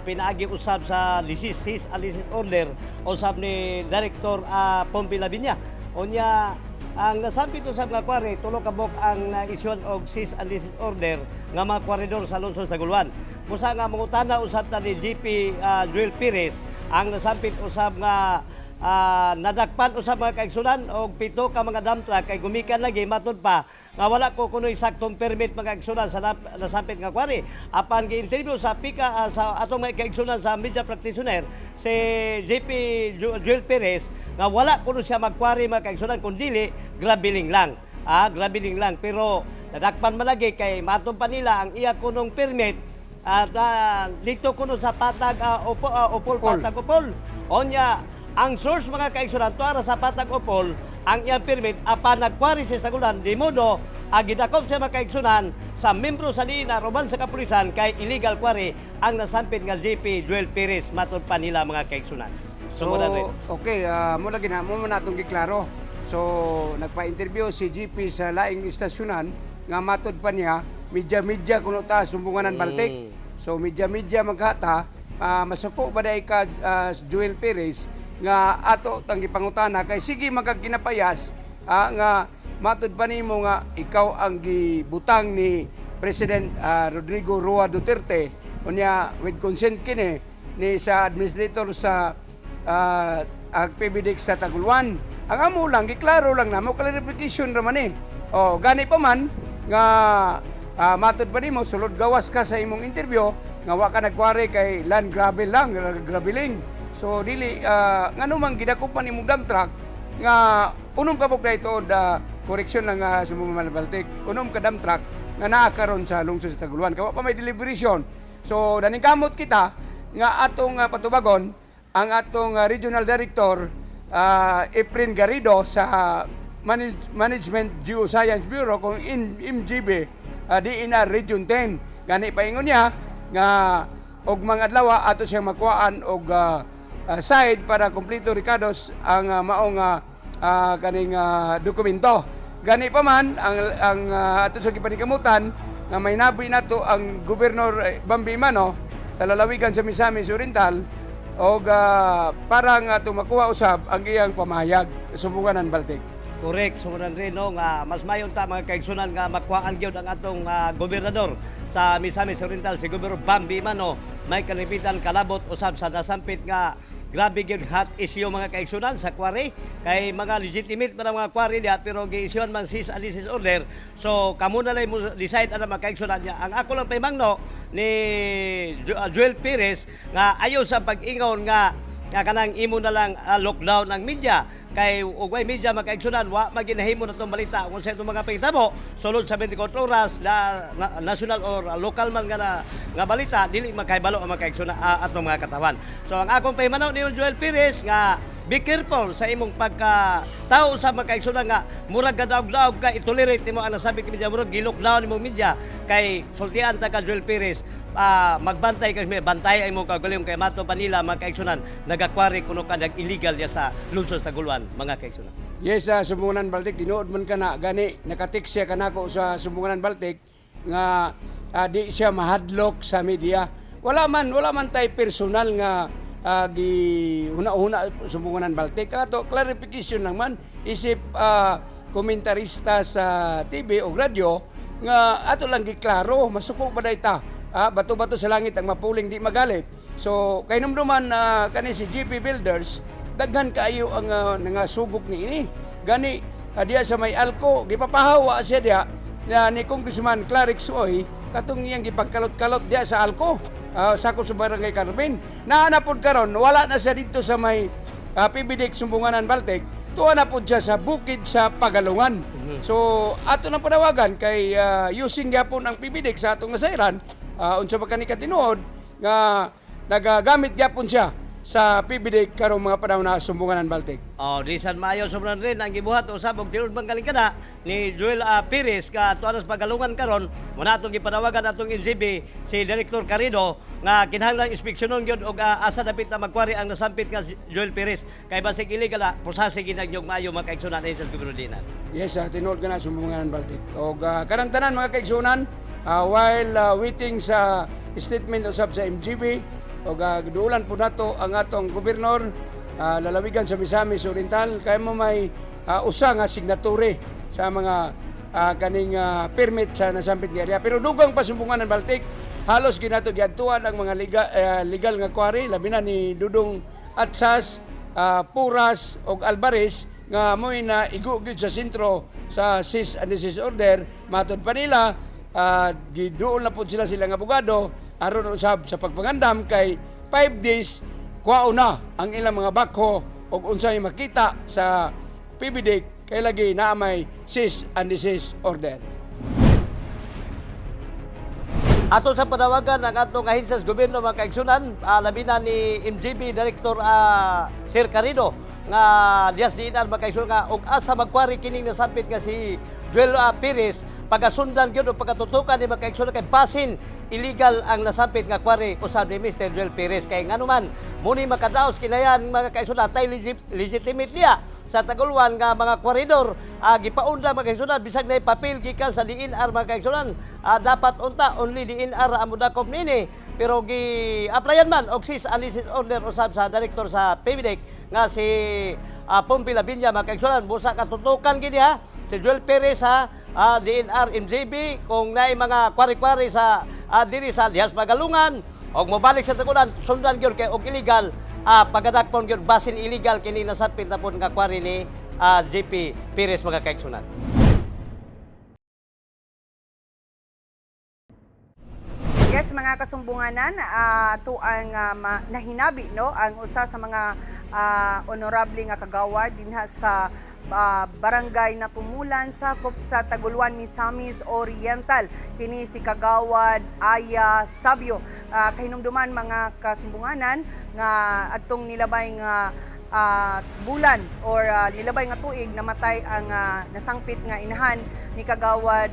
pinaagi usab sa cease and desist order usab ni Director Pompi Lavinia. Unya ang nasampit usab nga quarry tulo ka bok ang na-issue og cease and desist order nga mga kwaridor sa lungsod sa Taguluan. Musa nga mangutana usab ta ni GP Joel Perez ang nasampit usab nga nadakpan usab mga kaigsunan og 7 ka mga dump truck kay gumikan lagi matud pa nga wala ko kunoy saktong permit mga kaigsunan sa nasampit nga quarry. Apan gi-interview sa sa atong mga kaigsunan sa media practitioner si GP Joel Perez nga wala kuno siya mag-quarry mga kaigsunan kundi grabiling lang. Grabiling lang pero nadakpan malagi kay matong pa nila ang iya kunong permit at dito kuno sa patag patag upol. Onya ang source mga kaigsunan tuara sa patag upol ang iyang permit apan nagkwari siya sa Taguluan di modo gidakop siya mga kaigsunan sa membro sa liina roban sa kapulisan kay illegal quarry ang nasampit nga GP Joel Perez matod pa nila mga kaigsunan. So, okay, mula gina mo natong giklaro. So, nagpa-interview si GP sa laing istasyonan nga matod pa niya media kuno ta sumbunganan Baltic. So, media maghata masuko ba day ka Joel Perez nga ato tang gipangutana kay sige magkaginapayas nga matud pa nimo nga ikaw ang gibutang ni President Rodrigo Roa Duterte unya with consent kini ni sa administrator sa PBDIC sa Taguluan. Ang amo lang giklaro lang namo clarification ra man gani pa man nga matud pa nimo sulod gawas ka sa imong interview nga wa ka nagkwari kay land gravel lang graveling. So dili ngano man gidakupan imong dump truck nga unom ka pug dayto correction lang sumbunganan Baltic. Unom ka dump truck nga naa karon sa lungsod sa Taguluan kawa pa may deliberation. So daningkamot kita nga atong patubagon ang atong regional director Efren Garrido sa Management Geoscience Bureau kung MGB DNR Region 10 gani paingon niya nga og mga adlaw ato siyang makuhaan og side para kompleto Ricardos ang maong kaning dokumento. Gani pa man ang ato sa gipanikamutan nga may nabi nato ang Gobernador Bambi Mano sa lalawigan sa Misamis Oriental og para nga makuha usab ang iyang pamahayag sumbunganan Baltic. Correct, sumunan rin no, nga mas mayon ta mga kaigsunan nga makuhaan gyud ang atong gobernador sa Misamis Oriental si Gobernador Bambi Mano may kalipitan kalabot usab sa nasampit nga grabe gyud hot issue mga kaigsunan sa quarry kay mga legitimate pa mga quarry diha pero gi-issuean man cease and desist order. So kamo na lang mo decide ana mga kaigsunan niya. Ang ako lang paymangno ni Joel Perez nga ayaw sa pag-ingon nga kanang imo na lang lockdown ng media kay ugay media makaigsunan wa maginahimo na tong balita kung sa itong mga pangitabo sulod sa 24 oras na national or local man nga balita dili makahibalo ang makaigsunan atong mga katawan. So ang akong pahimanaw ni Joel Perez nga be careful sa imong pagka-tao sa mga kaigsunan nga murag gadaog-daog ka itolerate nimo ang nasabi kay media murag gilok-daw nimo media kay sultian ta ka Joel Perez magbantay kasi bantay ay mo kagaling kay mato pa nila mga kaigsunan nagakwari kuno ka illegal ya sa lungsod sa Guluan mga kaigsunan. Yes, sa Sumbunganan Baltic, tinuod man ka na, gani, nakatik siya ka nako sa Sumbunganan Baltic, nga di siya mahadlok sa media. Wala man tay personal nga gi huna-huna Sumbunganan Baltic. Ato, clarification lang man, isip komentarista sa TV o radyo, nga ato lang giklaro, masuko ba ta? Bato-bato sa langit ang mapuling di magalit. So, kay numduman kani si GP Builders, daghan kaayo ang nangasugok ni ini. Gani diya sa may alko gipapahawa siya diya ni Congressman Clarix Oy katong iyang gipagkalot-kalot diya sa alko sakop sa Barangay Carmen. Naanapod karon wala na siya dito sa may PBDIC Sumbunganan Baltic. Tuwa na pod siya sa bukid sa Pagalungan. So ato nang panawagan kay using gyapon ang PBDIC sa atong nasairan unsa ba kani katinuod nga nagagamit gyapon siya sa PBDIC karong mga panahon na Sumbunganan Baltic. Disan maayo sobrang rin ang gibuhat usab og tinud bang kalingkada ni Joel Perez ka tuanos Pagalungan karon muna atong gipanawagan atong NCB si Director Carido nga kinahanglan inspeksyonon gyud og asa dapit na magkwari ang nasampit nga Joel Perez kay basig illegal prosase ginagyog maayo mga kaigsunan sa gobyerno. Yes, tinuod ka na Sumbunganan Baltic. Og kanang tanan mga kaigsunan while waiting sa statement usab sa MGB o duulan po nato ang atong gobernador lalawigan sa Misamis Oriental kay mo may usa nga signature sa mga kaning permit sa nasampit nga area. Pero dugang pa Sumbunganan Baltic halos ginato giadtuan ang mga legal nga quarry labi na ni Dudong Atsas, Puras og Alvarez nga mo'y na igugid sa sentro sa cease and desist order. Matod pa nila giduol na po sila silang abogado aron usab sa pagpangandam kay 5 days kuwao na ang ilang mga bakho ug unsay makita sa PBDIC kay lagi na may cease and desist order. Ato sa panawagan ang atong ahinsya sa gobyerno mga kaigsunan labi na ni MGB Director Sir Carido nga dias diinan mga kaigsunan nga og asa magkwari kining nasampit nga si Joel Perez pagasundan gyud og pagatutukan ni mga kaigsunan kay basin illegal ang nasampit nga kwari usab ni Mr. Joel Perez kay nganuman muni makadaos kinayan mga kaigsunan tay legitimate niya sa Taguluan nga mga kwaridor gipaunda mga kaigsunan bisag na papel gikan sa DNR mga kaigsunan dapat unta only DNR amo dakop nini pero gi-applyan man og cease and desist order usab sa director sa PBDIC nga si Pompi Labinya mga kaigsunan busa katutukan gid si Joel Perez DNR MJB kung naay mga kwari-kwari sa diri sa Dias Pagalungan og mobalik sa Taguluan sundan gyud kay og illegal pagadakpon gyud basin illegal kini nasapit na pud nga kwari ni JP Perez mga kaigsunan. Yes, mga kasumbunganan, to ang nahinabi no ang usa sa mga honorable nga kagawad dinha sa barangay na Tumulan sakop sa Taguluan, Misamis Oriental. Kini si Kagawad Aya Sabio. Kahinumduman mga kasumbunganan nga adtong nilabay nga bulan or nilabay nga tuig namatay ang nasangpit nga inahan ni Kagawad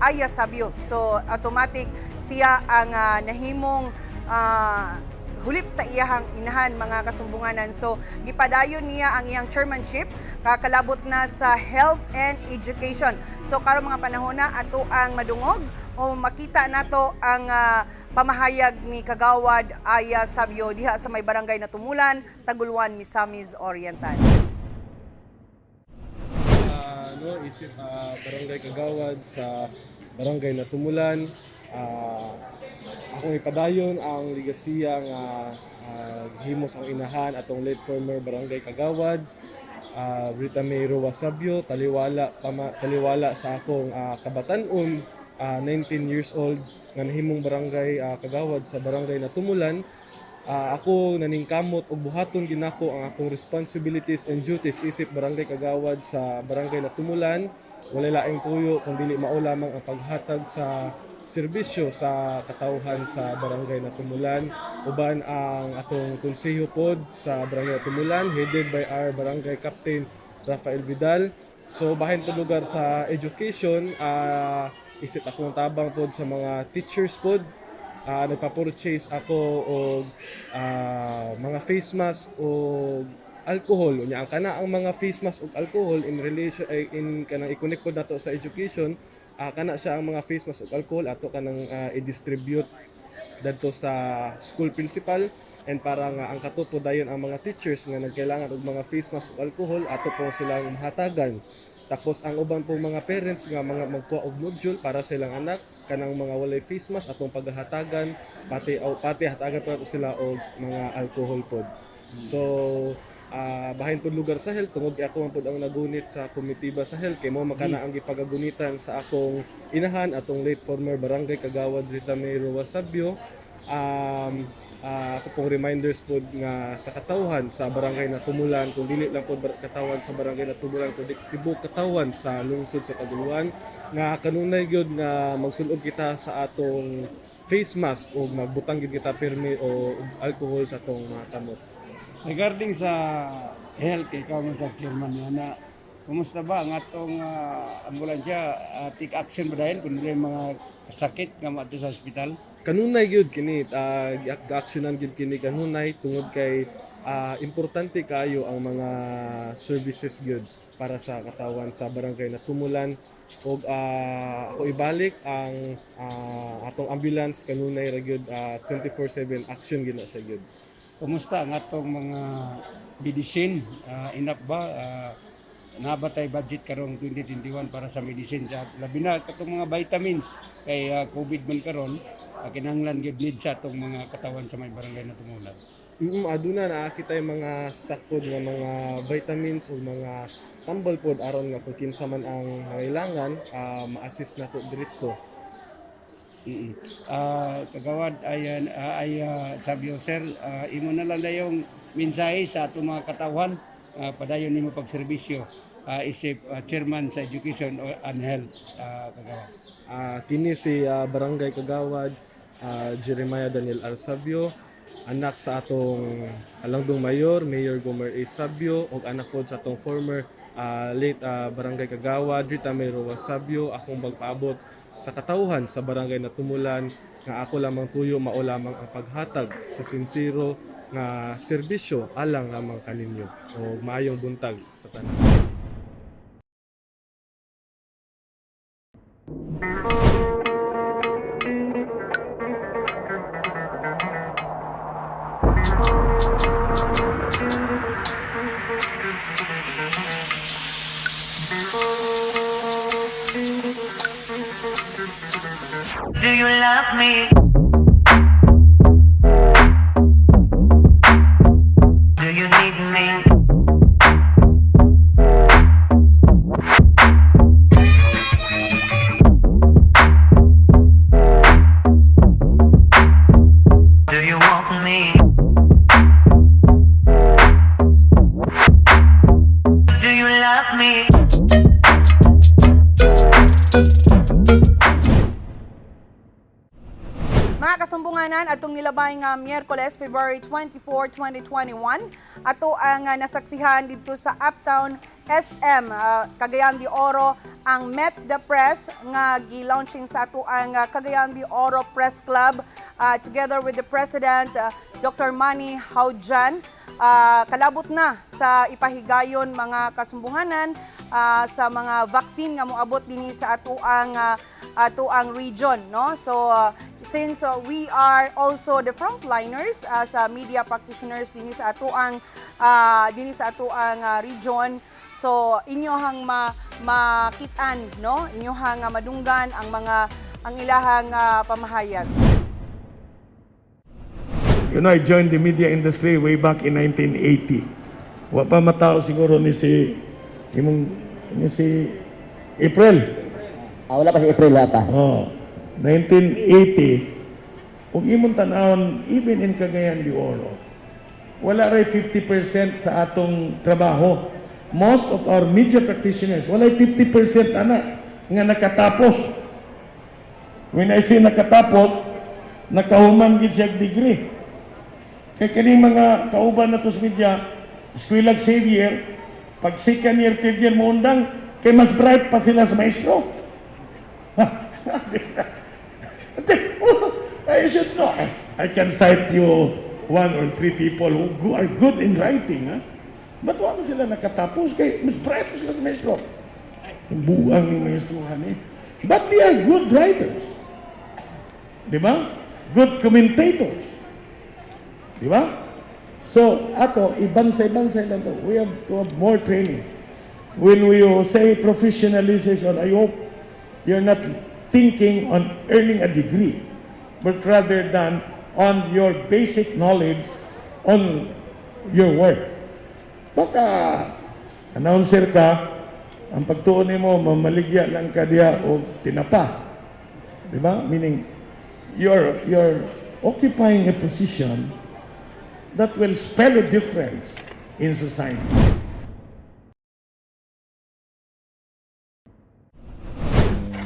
Aya Sabio. So automatic siya ang nahimong hulip sa iyahang inahan mga kasumbunganan. So gipadayon niya ang iyang chairmanship kakalabot na sa health and education. So karon mga panahon na ato ang madungog o makita nato ang pamahayag ni Kagawad Aya Sabio diha sa may barangay na Tumulan, Taguluan, Misamis Oriental. Isip barangay Kagawad sa barangay na Tumulan. Akong ipadayon ang ligasiya nga himos ang inahan atong late former barangay Kagawad. Rita May Roa Sabio, taliwala sa akong kabatanon, 19 years old nga nahimong barangay Kagawad sa barangay na Tumulan. Ako naningkamot og buhaton ginako ang akong responsibilities and duties isip barangay Kagawad sa barangay na Tumulan. Wala laing tuyo kung dili mao lamang ang paghatag sa serbisyo sa katawhan sa barangay Natumulan. Uban ang atong konseho pod sa barangay Natumulan headed by our barangay captain Rafael Vidal. So bahin po lugar sa education, isip akong tabang pod sa mga teachers pod. Nagpa-purchase ako og mga face mask o alcohol. Unya ang kana ang mga face mask ug alcohol in relation in kanang i-connect ko nato sa education, kana siya ang mga face mask ug alcohol ato kanang i-distribute dadto sa school principal, and para nga ang katuto dayon ang mga teachers nga nagkailangan og mga face mask ug alcohol ato po silang mahatagan. Tapos ang uban po mga parents nga mga magkuha og module para sa ilang anak kanang mga walay face mask atong paghahatagan, pati hatagan pa nato sila og mga alcohol pod. So bahin pod lugar sa health, tungod ako man pod ang nagunit sa komitiba sa health kay mo makana ang gipagagunitan sa akong inahan atong late former barangay Kagawad Rita May Roasabio. Ako pong reminders pod nga sa katawhan sa barangay Natumulan, kung dili lang pod katawhan sa barangay Natumulan, kundi tibok katawhan sa lungsod sa Taguluan, nga kanunay gyud nga magsulob kita sa atong face mask o magbutang gyud kita permi o alcohol sa atong mga kamot. Regarding sa health, ikaw man sa chairman niya na, kumusta ba ang atong ambulansya, take action ba dahil kung may mga sakit nga maato sa ospital? Kanunay gyud kini, ga-actionan gyud kini kanunay tungod kay importante kayo ang mga services gyud para sa katawan sa barangay Natumulan. Og ako ibalik ang atong ambulance kanunay ra gyud 24/7 action gyud na siya gyud. Kumusta ang atong mga medicine? Enough ba? Nabatay budget karong 2021 para sa medicine sa labi na katong mga vitamins kay COVID man karon, kinahanglan gyud need sa atong mga katawan sa may barangay Natumulan. Aduna na kita yung mga stock pod nga mga vitamins o mga tambal pod aron nga kung kinsa man ang nangailangan ma-assist nato diretso. Kagawad sabi sir, imo na lang yung mensahe sa atong mga katawan padayon nimo pagserbisyo isip chairman sa education and health, Kagawad. Kini si barangay Kagawad Jeremiah Daniel Arsabio, anak sa atong Alangdong Mayor Gomer A. Sabio, ug anak pod sa atong former late barangay Kagawad Rita May Roasabio. Akong magpaabot sa katawhan sa barangay Natumulan nga ako lamang tuyo mao lamang ang paghatag sa sinsiro nga serbisyo alang lamang kaninyo, o maayong buntag sa tanan. Do you love me? Do you need me? Do you want me? Do you love me? Mga kasumbunganan, atong nilabay nga Miyerkules, February 24, 2021, ato ang nasaksihan dito sa Uptown SM, Cagayan de Oro, ang Met the Press nga gi-launching sa ato ang Cagayan de Oro Press Club together with the President, Dr. Manny Haujan. Kalabot na sa ipahigayon mga kasumbunganan sa mga vaccine nga moabot dinhi sa ato ang region, no? So since we are also the frontliners sa media practitioners dinhi sa ato ang region, so inyohang makitaan, no? Inyohang madunggan ang ilahang pamahayag. You know, I joined the media industry way back in 1980. Wa pa matao siguro ni si April. Wala pa si April, wala pa. 1980. Kung imong tanawon, even in Cagayan de Oro, wala rin 50% sa atong trabaho. Most of our media practitioners, wala 50% anak nga nakatapos. When I say nakatapos, nakahuman gid siya degree. Kaya kaning mga kauban na tos media, Eskwela Xavier, pag second year, third year mo undang, kay mas bright pa sila sa maestro. I should know. I can cite you 1 or 3 people who are good in writing. Ba't wala sila nakatapos? Kay mas bright pa sila sa maestro. Yung buang yung maestrohan eh. But they are good writers. Di ba? Good commentators. Di ba? So, ato, ibansay-bansay lang to. We have to have more training. When we say professionalization, I hope you're not thinking on earning a degree, but rather than on your basic knowledge on your work. Baka, announcer ka, ang pagtuon mo, mamaligya lang ka diya o tinapa. Di ba? Meaning, you're occupying a position that will spell a difference in society.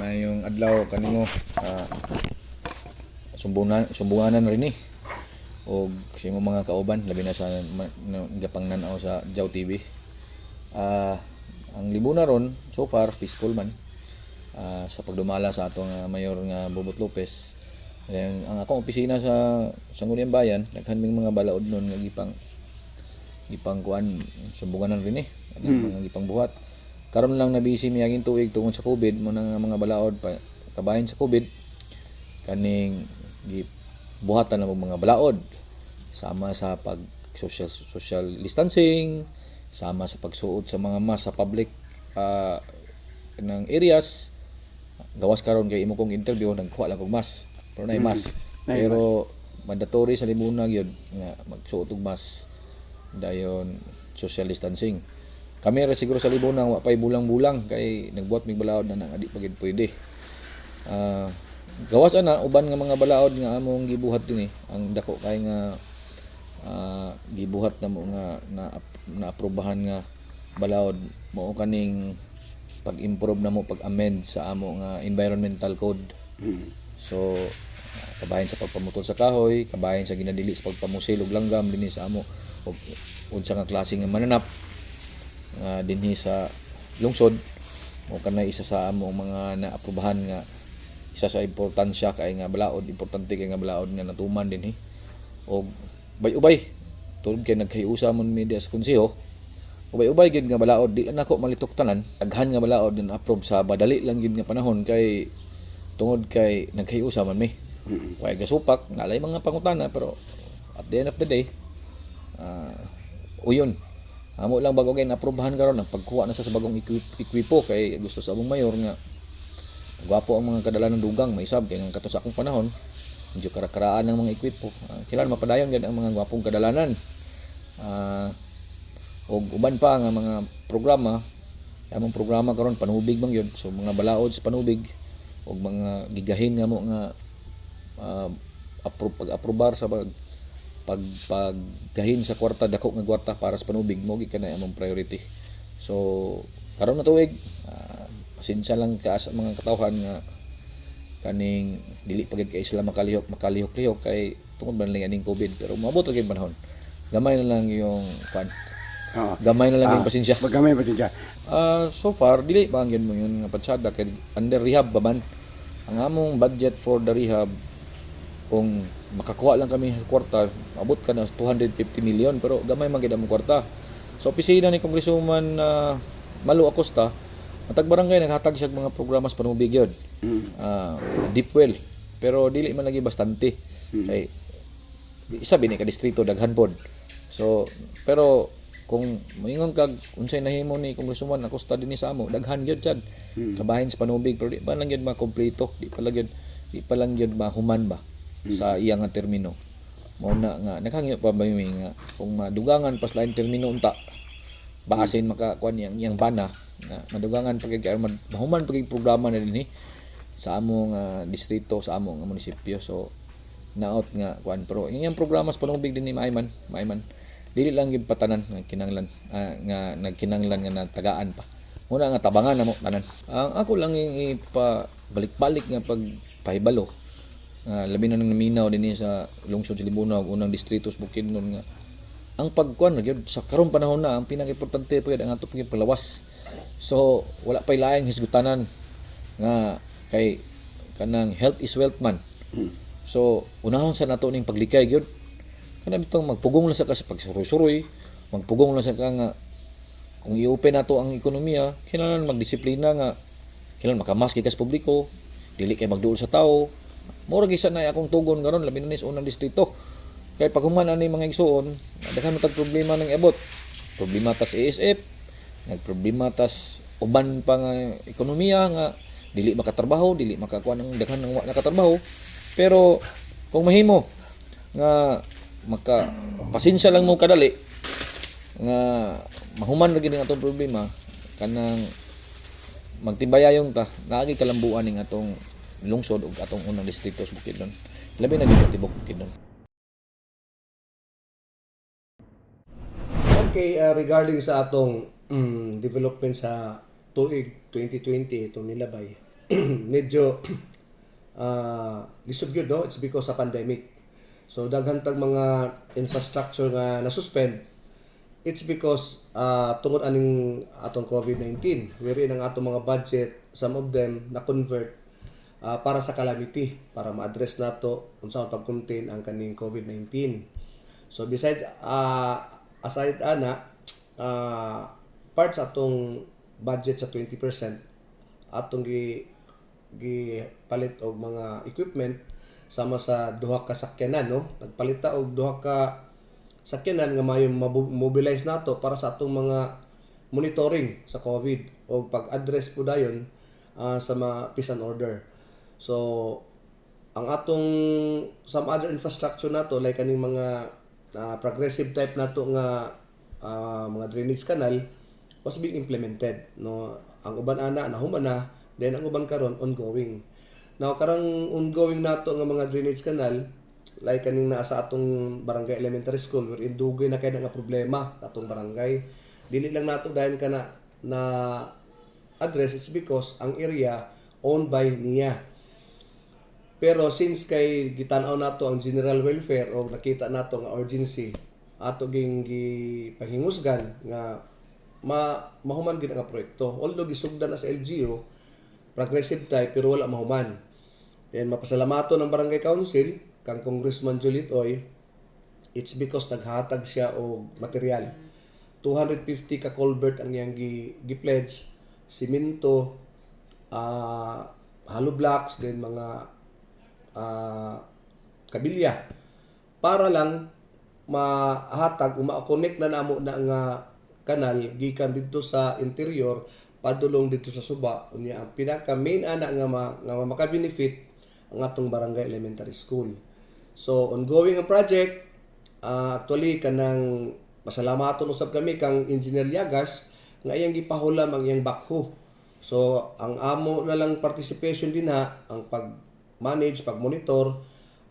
Mayong adlaw kanimo sumbunganan rin og sa imong mga kauban labi na sa gapangnanaw sa Jaw TV. Ang libuna ron so far peaceful man sa pagdumala sa atong mayor nga Bobot Lopez. Ang akong opisina sa Sangguniang Bayan, daghan ming mga balaod nun nga gipang kuan sumbunganan rin mga gipang buhat. Karon lang nabisi miyaging tuig tungod sa COVID mo nang mga balaod pa kabahin sa COVID kaning gibuhatan ng mga balaod sama sa pag social distancing, sama sa pagsuot sa mga mask sa public ng areas. Gawas karon kay imo kong interview nagkuha lang og mask. Pero na mas. Pero mandatory sa libuna gyud nga magsuot og mask dayon social distancing. Kami ra siguro sa libuna wa pay bulang-bulang kay nagbuhat mig balaod na adi pa gid pwede. Gawas ana uban nga mga balaod nga among gibuhat dinhi ang dako kay nga gibuhat na mo nga na-aprobahan nga balaod mo kaning pag-improve na mo pag-amend sa amo nga environmental code. So kabahin sa pagpamutol sa kahoy, kabahin sa ginadili sa pagpamusil og langgam dinhi sa amo og unsa nga klase nga mananap dinhi sa lungsod o kanay isa sa amo mga naaprubahan nga isa sa importansya kay nga balaod, importante kay nga balaod nga natuman dinhi og ubay-ubay tulad kay naghiusa mon media sa konseho ubay-ubay gid nga balaod di nako malitok tanan daghan nga balaod din approve sa badali lang gid nga panahon kay tungod kay naghiusa man mi way gasupak nalay mga pangutana pero at the end of the day uyon amo lang bago kay naaprubahan karon ang pagkuha na sa bagong ekwipo kay gusto sa abong mayor nga gwapo ang mga kadalanan dugang maisab kay nga kato sa akong panahon medyo karakaraan ng mga ekwipo kailan mapadayon gid ang mga gwapong kadalanan og uban pa nga mga programa among programa karon panubig man gyud so mga balaod sa panubig og mga gigahin nga mo nga pag-aprobar sa paggahin sa kwarta dako nga kwarta para sa panubig mo gikanay among priority. So karon na tuig pasensya lang ka sa mga katawhan nga kaning dili pagid kay sila makalihok-lihok kay tungod man lang aning COVID pero maabot gyud panahon. Gamay na lang yung gamay na lang yung pasensya. Gamay pasensya. So far dili pa gyud mo yun nga patsada kay under rehab ba man ang among budget for the rehab kung makakuha lang kami sa kwarta abot ka na 250 million pero gamay man gid ang kwarta sa opisina ni Congresswoman Malu Acosta matag barangay naghatag siya mga programa sa panubig yun deep well pero dili man lagi bastante kay isa bini ka distrito daghan pod so pero kung moingon kag unsay nahimo ni Congresswoman Acosta dinhi sa amo daghan gyud sad kabahin sa panubig pero di pa lang gyud makompleto di pa lang gyud mahuman ba sa iyang nga termino mao na nga naghangyo pa ba nga kung madugangan pas lain termino unta basin makakuan yang bana na madugangan pagid kay mahuman pagid programa na dinhi sa among distrito sa among munisipyo so naot nga kuan pero iyang programa sa panubig dinhi maayman dili lang gyud patanan nga kinahanglan nga nagkinahanglan nga natagaan pa muna nga tabangan namo tanan ang ako lang ipa balik-balik nga pag pahibalo. Labi na nang naminaw din sa lungsod sa Libunog, unang distrito sa Bukidnon nga ang pagkuan na gyud sa karong panahon na ang pinaka-importante pa ang ato paglawas. So wala pay laing hisgutanan nga kay kanang health is wealth man. So unahon sa nato ning paglikay gyud kana bitong magpugong lang sa pagsuroy-suroy, magpugong lang sa nga kung i-open nato ang ekonomiya, kinahanglan magdisiplina nga kinahanglan makamask kas publiko, dili kay magduol sa tao. Mura gisa na akong tugon karon labi na sa unang distrito. Kay pag human ani mga igsuon, daghan mo tag problema nang iabot. Problema tas ASF, nagproblema tas uban pa nga ekonomiya nga dili makatrabaho, dili makakuha ng daghan ng nakatrabaho. Pero kung mahimo nga pasensya lang mo kadali nga mahuman lagi ning atong problema kanang magtibayayon ta naagi kalambuan ning atong lungsod ug atong unang distrito sa Bukidnon. Labi na gyud tibok Bukidnon. Okay, regarding sa atong development sa tuig 2020 itong nilabay, medyo lisod yun, no? It's because sa pandemic. So daghan tag mga infrastructure nga na-suspend. It's because tungod aning atong COVID-19, wherein ang atong mga budget, some of them na-convert para sa calamity, para ma-address nato unsa ang pag-contain ang kaning COVID-19. So besides aside ana part sa atong budget sa 20% atong gi palit og mga equipment sama sa duha ka sakyanan, no? Nagpalit ta og duha ka sakyanan nga mayo mobilize nato para sa atong mga monitoring sa COVID o pag-address po dayon sa mga peace and order. So ang atong some other infrastructure nato like kaning mga progressive type nato nga mga drainage canal was being implemented, no? Ang uban ana nahuman na, then ang uban karon ongoing. Now karang ongoing nato nga mga drainage canal like kaning naa sa atong barangay elementary school wherein dugay na kay nga problema atong barangay, dili lang nato dayon kana na address. It's because ang area owned by niya. Pero since kay gitan-aw nato ang general welfare o nakita nato nga urgency ato ging gipahingusgan nga mahuman gid nga proyekto. Although gisugdan as LGU progressive type pero wala mahuman. Then mapasalamato ng barangay council kang Congressman Juliet Oy, it's because naghatag siya og material. 250 ka culvert ang iyang gi-pledge, simento, hollow blocks, then mga kabilya para lang mahatag o ma-connect na namo na nga kanal gikan dito sa interior padulong dito sa suba. Unya ang pinaka main ana nga maka-benefit ang atong barangay elementary school. So ongoing ang project. Actually kanang pasalamaton usab kami kang Engineer Yagas nga iyang gipahulam ang iyang backhoe. So ang amo na lang participation din ang pag-manage, pag-monitor,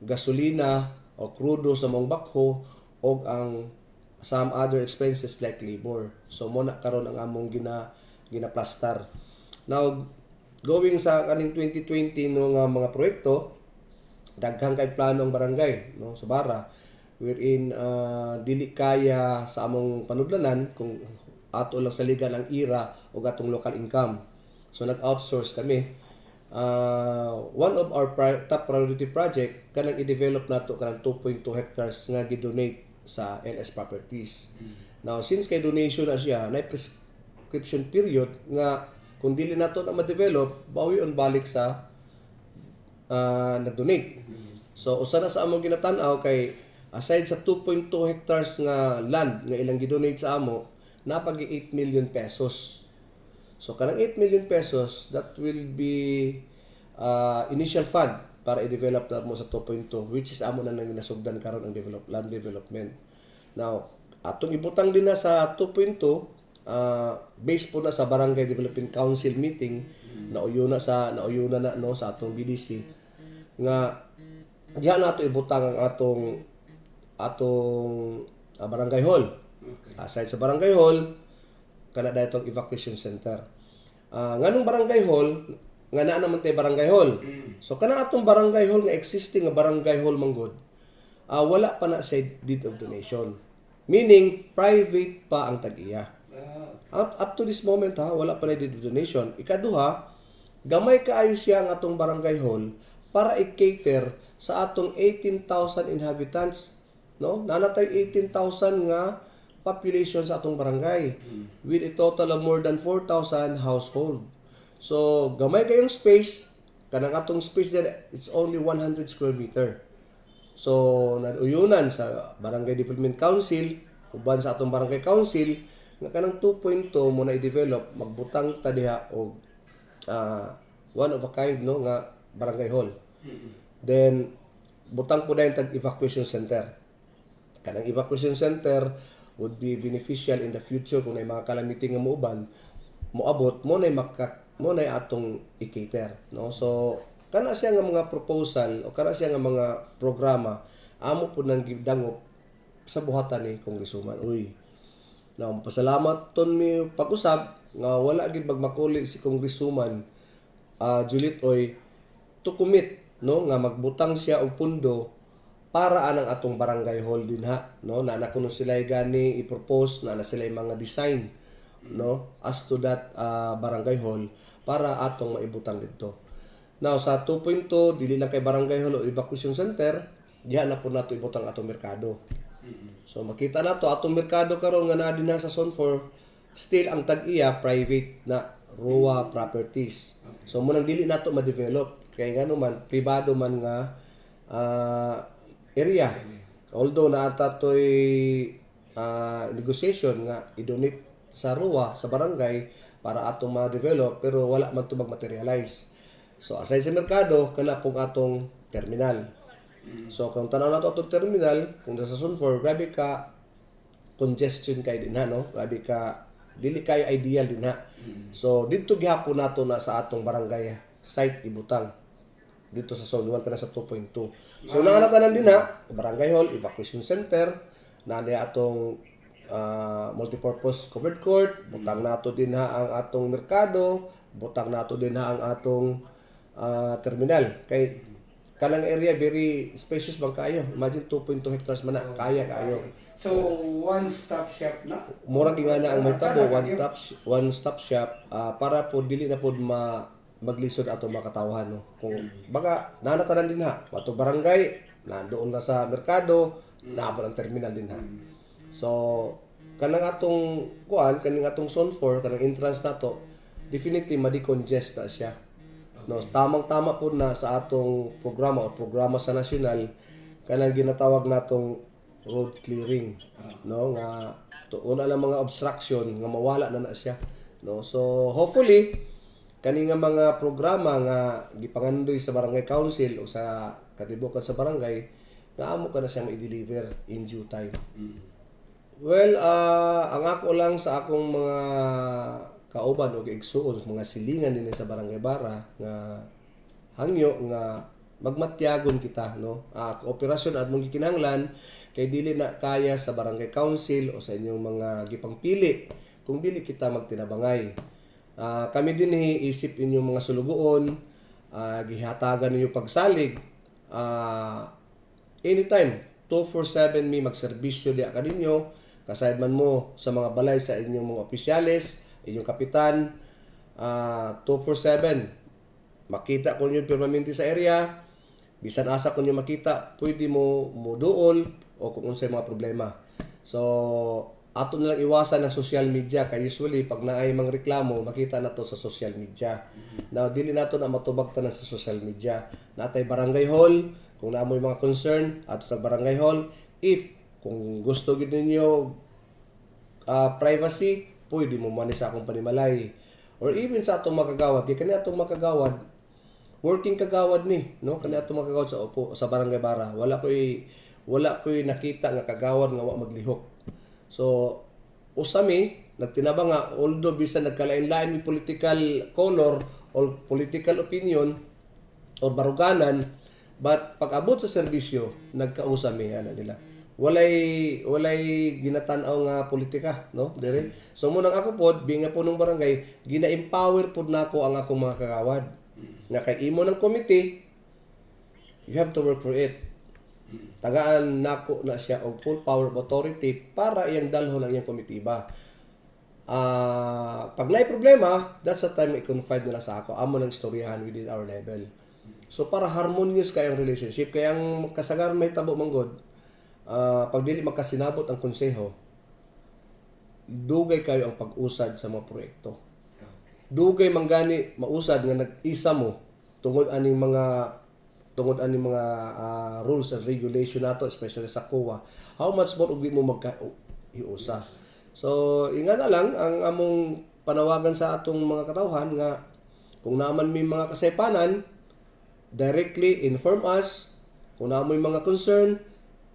gasolina o krudo sa mong backhoe o ang some other expenses like labor. So muna karon ang among ginaplastar. Now going sa kaning 2020 no nga mga proyekto, daghang kay plano ang barangay, no, sa Bara wherein dili kaya sa among panudlanan kung ato lang sa legal ang ira o atong local income. So nag-outsource kami. One of our top priority project kanang i-develop nato kanang 2.2 hectares nga gi-donate sa LS Properties. Now since kay donation na siya, na prescription period nga kung dili nato na ma-develop, bawi on balik sa nag-donate. So usa na sa among ginatan-aw kay aside sa 2.2 hectares nga land nga ilang gi-donate sa amo, napagi 8 million pesos. So kanang 8 million pesos, that will be initial fund para i-develop na mo sa 2.2, which is amo na nang nasugdan karon ang land development. Now, atong ibutang din na sa 2.2, based po na sa Barangay Development Council meeting, nauyuna na no sa atong BDC nga diha nato ibutang ang atong barangay hall. Aside sa barangay hall, kana daytong evacuation center. Nganong barangay hall, nga naa naman tay barangay hall. So kanang atong barangay hall nga existing nga barangay hall manggod, wala pa na sa deed of donation. Meaning private pa ang tag-iya. Up to this moment wala pa na deed of donation. Ikaduha, gamay kaayo siya ang atong barangay hall para i-cater sa atong 18,000 inhabitants, no? Nanatay 18,000 nga population sa atong barangay with a total of more than 4,000 household. So, gamay kayong space, kanang atong space din, it's only 100 square meter. So, naduyunan sa Barangay Development Council, uban sa atong Barangay Council, nga kanang 2.2 mo na i-develop, magbutang ta diha og one of a kind, no, nga barangay hall. Then, butang po dahil tag-evacuation center. Kanang evacuation center would be beneficial in the future kung may mga calamity nga muuban, moabot, mo na atong i-cater. No? So, kana siya nga mga proposal o kana siya nga mga programa, amo po nang gidangop sa buhatan ni Congresswoman. Now, pasalamat ton mi pag-usab nga wala gid magmakuli si Congresswoman Juliet Oy to commit, no, nga magbutang siya og pundo para anang atong barangay hall dinha, no, na kuno sila gani i-propose na sila mga design, no, as to that barangay hall para atong maibutang dito. Now sa 2.2 dili lang kay barangay hall o evacuation center, diha na po nato ibutang atong merkado. So makita nato atong merkado karon nga naa dinha sa Zone 4, still ang tag-iya private na ROA properties. So munang dili nato ma-develop kay ngano man pribado man nga area. Although naata toy negotiation nga i-donate sa ROA sa barangay para atong ma-develop pero wala man to mag-materialize. So aside sa merkado kana pong atong terminal. So kung tanaw nato atong terminal, kung nasa Zone 4, grabe ka congestion kay dinha, no? Grabe ka dili kay ideal dinha. So dito gihapon nato na sa atong barangay site ibutang dito sa Zone 1 kana sa 2.2. So naanatanan din barangay hall, evacuation center, na atong multipurpose covered court, butang nato din ang atong merkado, butang nato din ang atong terminal. Kay kanang area very spacious bang kayo. Imagine 2.2 hectares man na kaya kayo. So one-stop shop na. Murag nga na ang may tabo, one-stop shop para po dili na po maglisod ato makatawhan, no. Kung baka nanatanan din ato barangay, nandoon na sa merkado, naabot ang terminal din So kanang atong kaning atong Zone 4, kanang entrance nato, definitely madi-congest na siya. No, tamang-tama po na sa atong programa o programa sa nasyonal kanang ginatawag natong road clearing, no, nga una lang mga obstruction nga mawala na siya, no. So hopefully kani nga mga programa nga gipangandoy sa barangay council o sa katibukan sa barangay nga amo ka na siyang i-deliver in due time. Well, ang ako lang sa akong mga kauban o igsuon, mga silingan din sa Barangay Bara nga hangyo nga magmatyagon kita, no. Kooperasyon at mong gikinahanglan kay dili na kaya sa Barangay Council o sa inyong mga gipangpili kung dili kita magtinabangay. Kami din isip inyong mga sulugoon, gihatagan ninyo pagsalig, anytime 247 mi magserbisyo di ka ninyo, kasayad man mo sa mga balay sa inyong mga opisyales, inyong kapitan, 247 makita ko yung permanente sa area, bisan asa ko yung makita, pwede mo duol o kung unsay mga problema. So ato nilang iwasan ng social media kay usually pag naay mga reklamo makita nato sa social media. Now dili nato na matubag tanan sa social media. Natay barangay hall, kung naamoy mga concern ato tag barangay hall. If kung gusto gid ninyo privacy, pwede mo man sa akong panimalay or even sa atong makagawad. Kay kani atong makagawad working kagawad ni, no, kani atong makagawad sa barangay Bara. Wala ko'y nakita nga kagawad nga wa maglihok. So usami nagtinabang nga although bisan nagkalain-lain ni political color or political opinion or baruganan, but pag abot sa serbisyo nagkausami nila. Walay ginatan-aw nga politika, no, dire. So munang ako pod being nga punong barangay, gina-empower pod nako ang akong mga kagawad. Nga kay imo ng committee, you have to work for it. Tagaan nako na siya og full power of authority para iyang dalho lang iyang komitiba. Pag may problema, that's the time i-confide nila sa ako. Amo lang istoryahan within our level. So para harmonious kayang relationship, kaya ang kasagaran may tabo manggod, pag dili magkasinabot ang konseho, dugay kayo ang pag-usad sa mga proyekto. Dugay manggani mausad nga nag-isa mo tungod aning mga rules and regulation nato, especially sa COA. How much more ugdi mo magka-iusa? So, inga na lang ang among panawagan sa atong mga katawhan nga kung naman may mga kasaypanan, directly inform us. Kung naman may mga concern,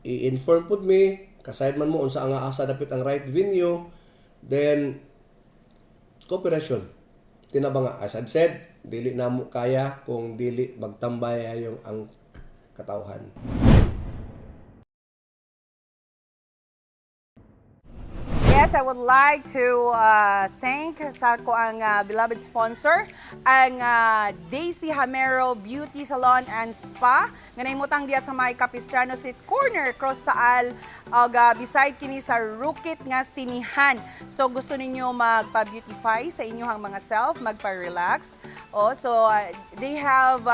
i-inform pud me. Kasayad man mo unsa ang asa dapit ang right venue, then cooperation. Tinaba nga, as I've said, dili na mo kaya kung dili magtambay ayong ang katawhan. Yes, I would like to thank sa ko ang beloved sponsor, ang Daisy Hamero Beauty Salon and Spa. Nga naimutang diya sa may Capistrano Street Corner, cross taal, beside kini sa Rukit nga sinihan. So gusto ninyo magpa-beautify sa inyong mga self, magpa-relax. They have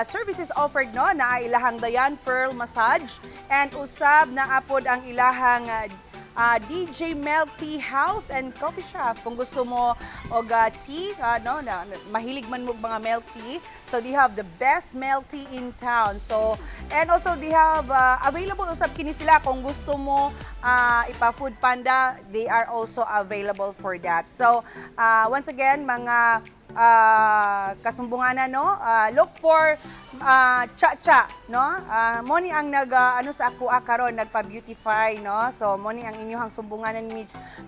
services offered no na ilahang Dayan Pearl Massage and usab na apod ang ilahang DJ Milk Tea House and Coffee Shop. Kung gusto mo og tea, mahilig man mo mga milk tea, so they have the best milk tea in town. So, and also they have available usab kini sila kung gusto mo ipa-Food Panda, they are also available for that. So, once again, mga kasumbunganan, no? Look for Cha-Cha, no? Mo ni ang sa ako karon nagpa-beautify, no? So mo ni ang inyong sumbunganan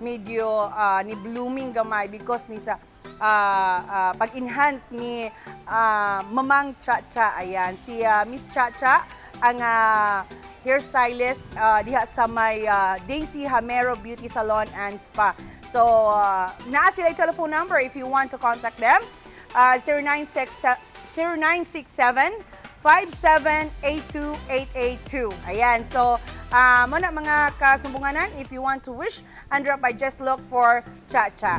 medyo ni blooming gamay because ni sa pag-enhance ni Mamang Cha-Cha. Ayan, si Miss Cha-Cha ang hairstylist diha sa may Daisy Hamero Beauty Salon and Spa. So, naa sila yung telephone number if you want to contact them. 0967-5782-882. Ayan, so, muna mga kasumbunganan, if you want to wish and drop by, just look for Cha-Cha.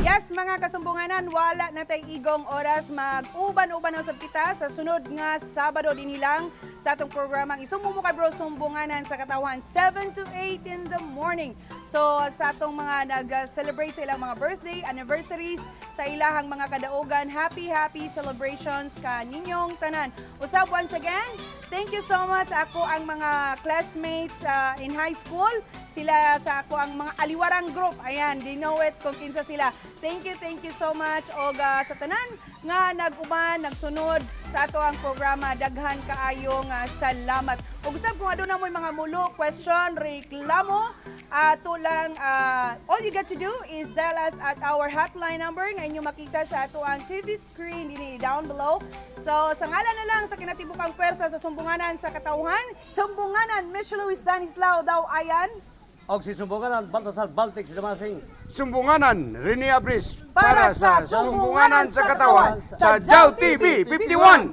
Yes, mga kasumbunganan, wala na tay igong oras mag-uban-uban ang kita sa sunod nga Sabado din nilang sa atong programang Isumbong mo kay Bro Sumbunganan sa katawan 7 to 8 in the morning. So sa atong mga nag-celebrate sa ilang mga birthday, anniversaries, sa ilahang mga kadaugan, happy celebrations ka ninyong tanan. Usab once again, thank you so much. Ako ang mga classmates in high school, sila sa ako ang mga aliwarang group. Ayan, they know it kung kinsa sila. Thank you so much. O sa tanan nga nag-uban, nagsunod sa ato ang programa, daghan kaayong salamat. Ug usab kung aduna mo mga mulo, question, reklamo, tulang all you got to do is dial us at our hotline number nga inyo makita sa ato ang TV screen dinhi down below. So sa ngalan na lang sa kinatibukang pwersa sa sumbunganan sa katawhan, sumbunganan Miss Luis Danislao daw ayan. Og si Sumbunganan, Baltasar Baltic, si Damasing. Sumbunganan, Rene Abris Para sa Sumbunganan sa Katawan sa Jaw TV 51.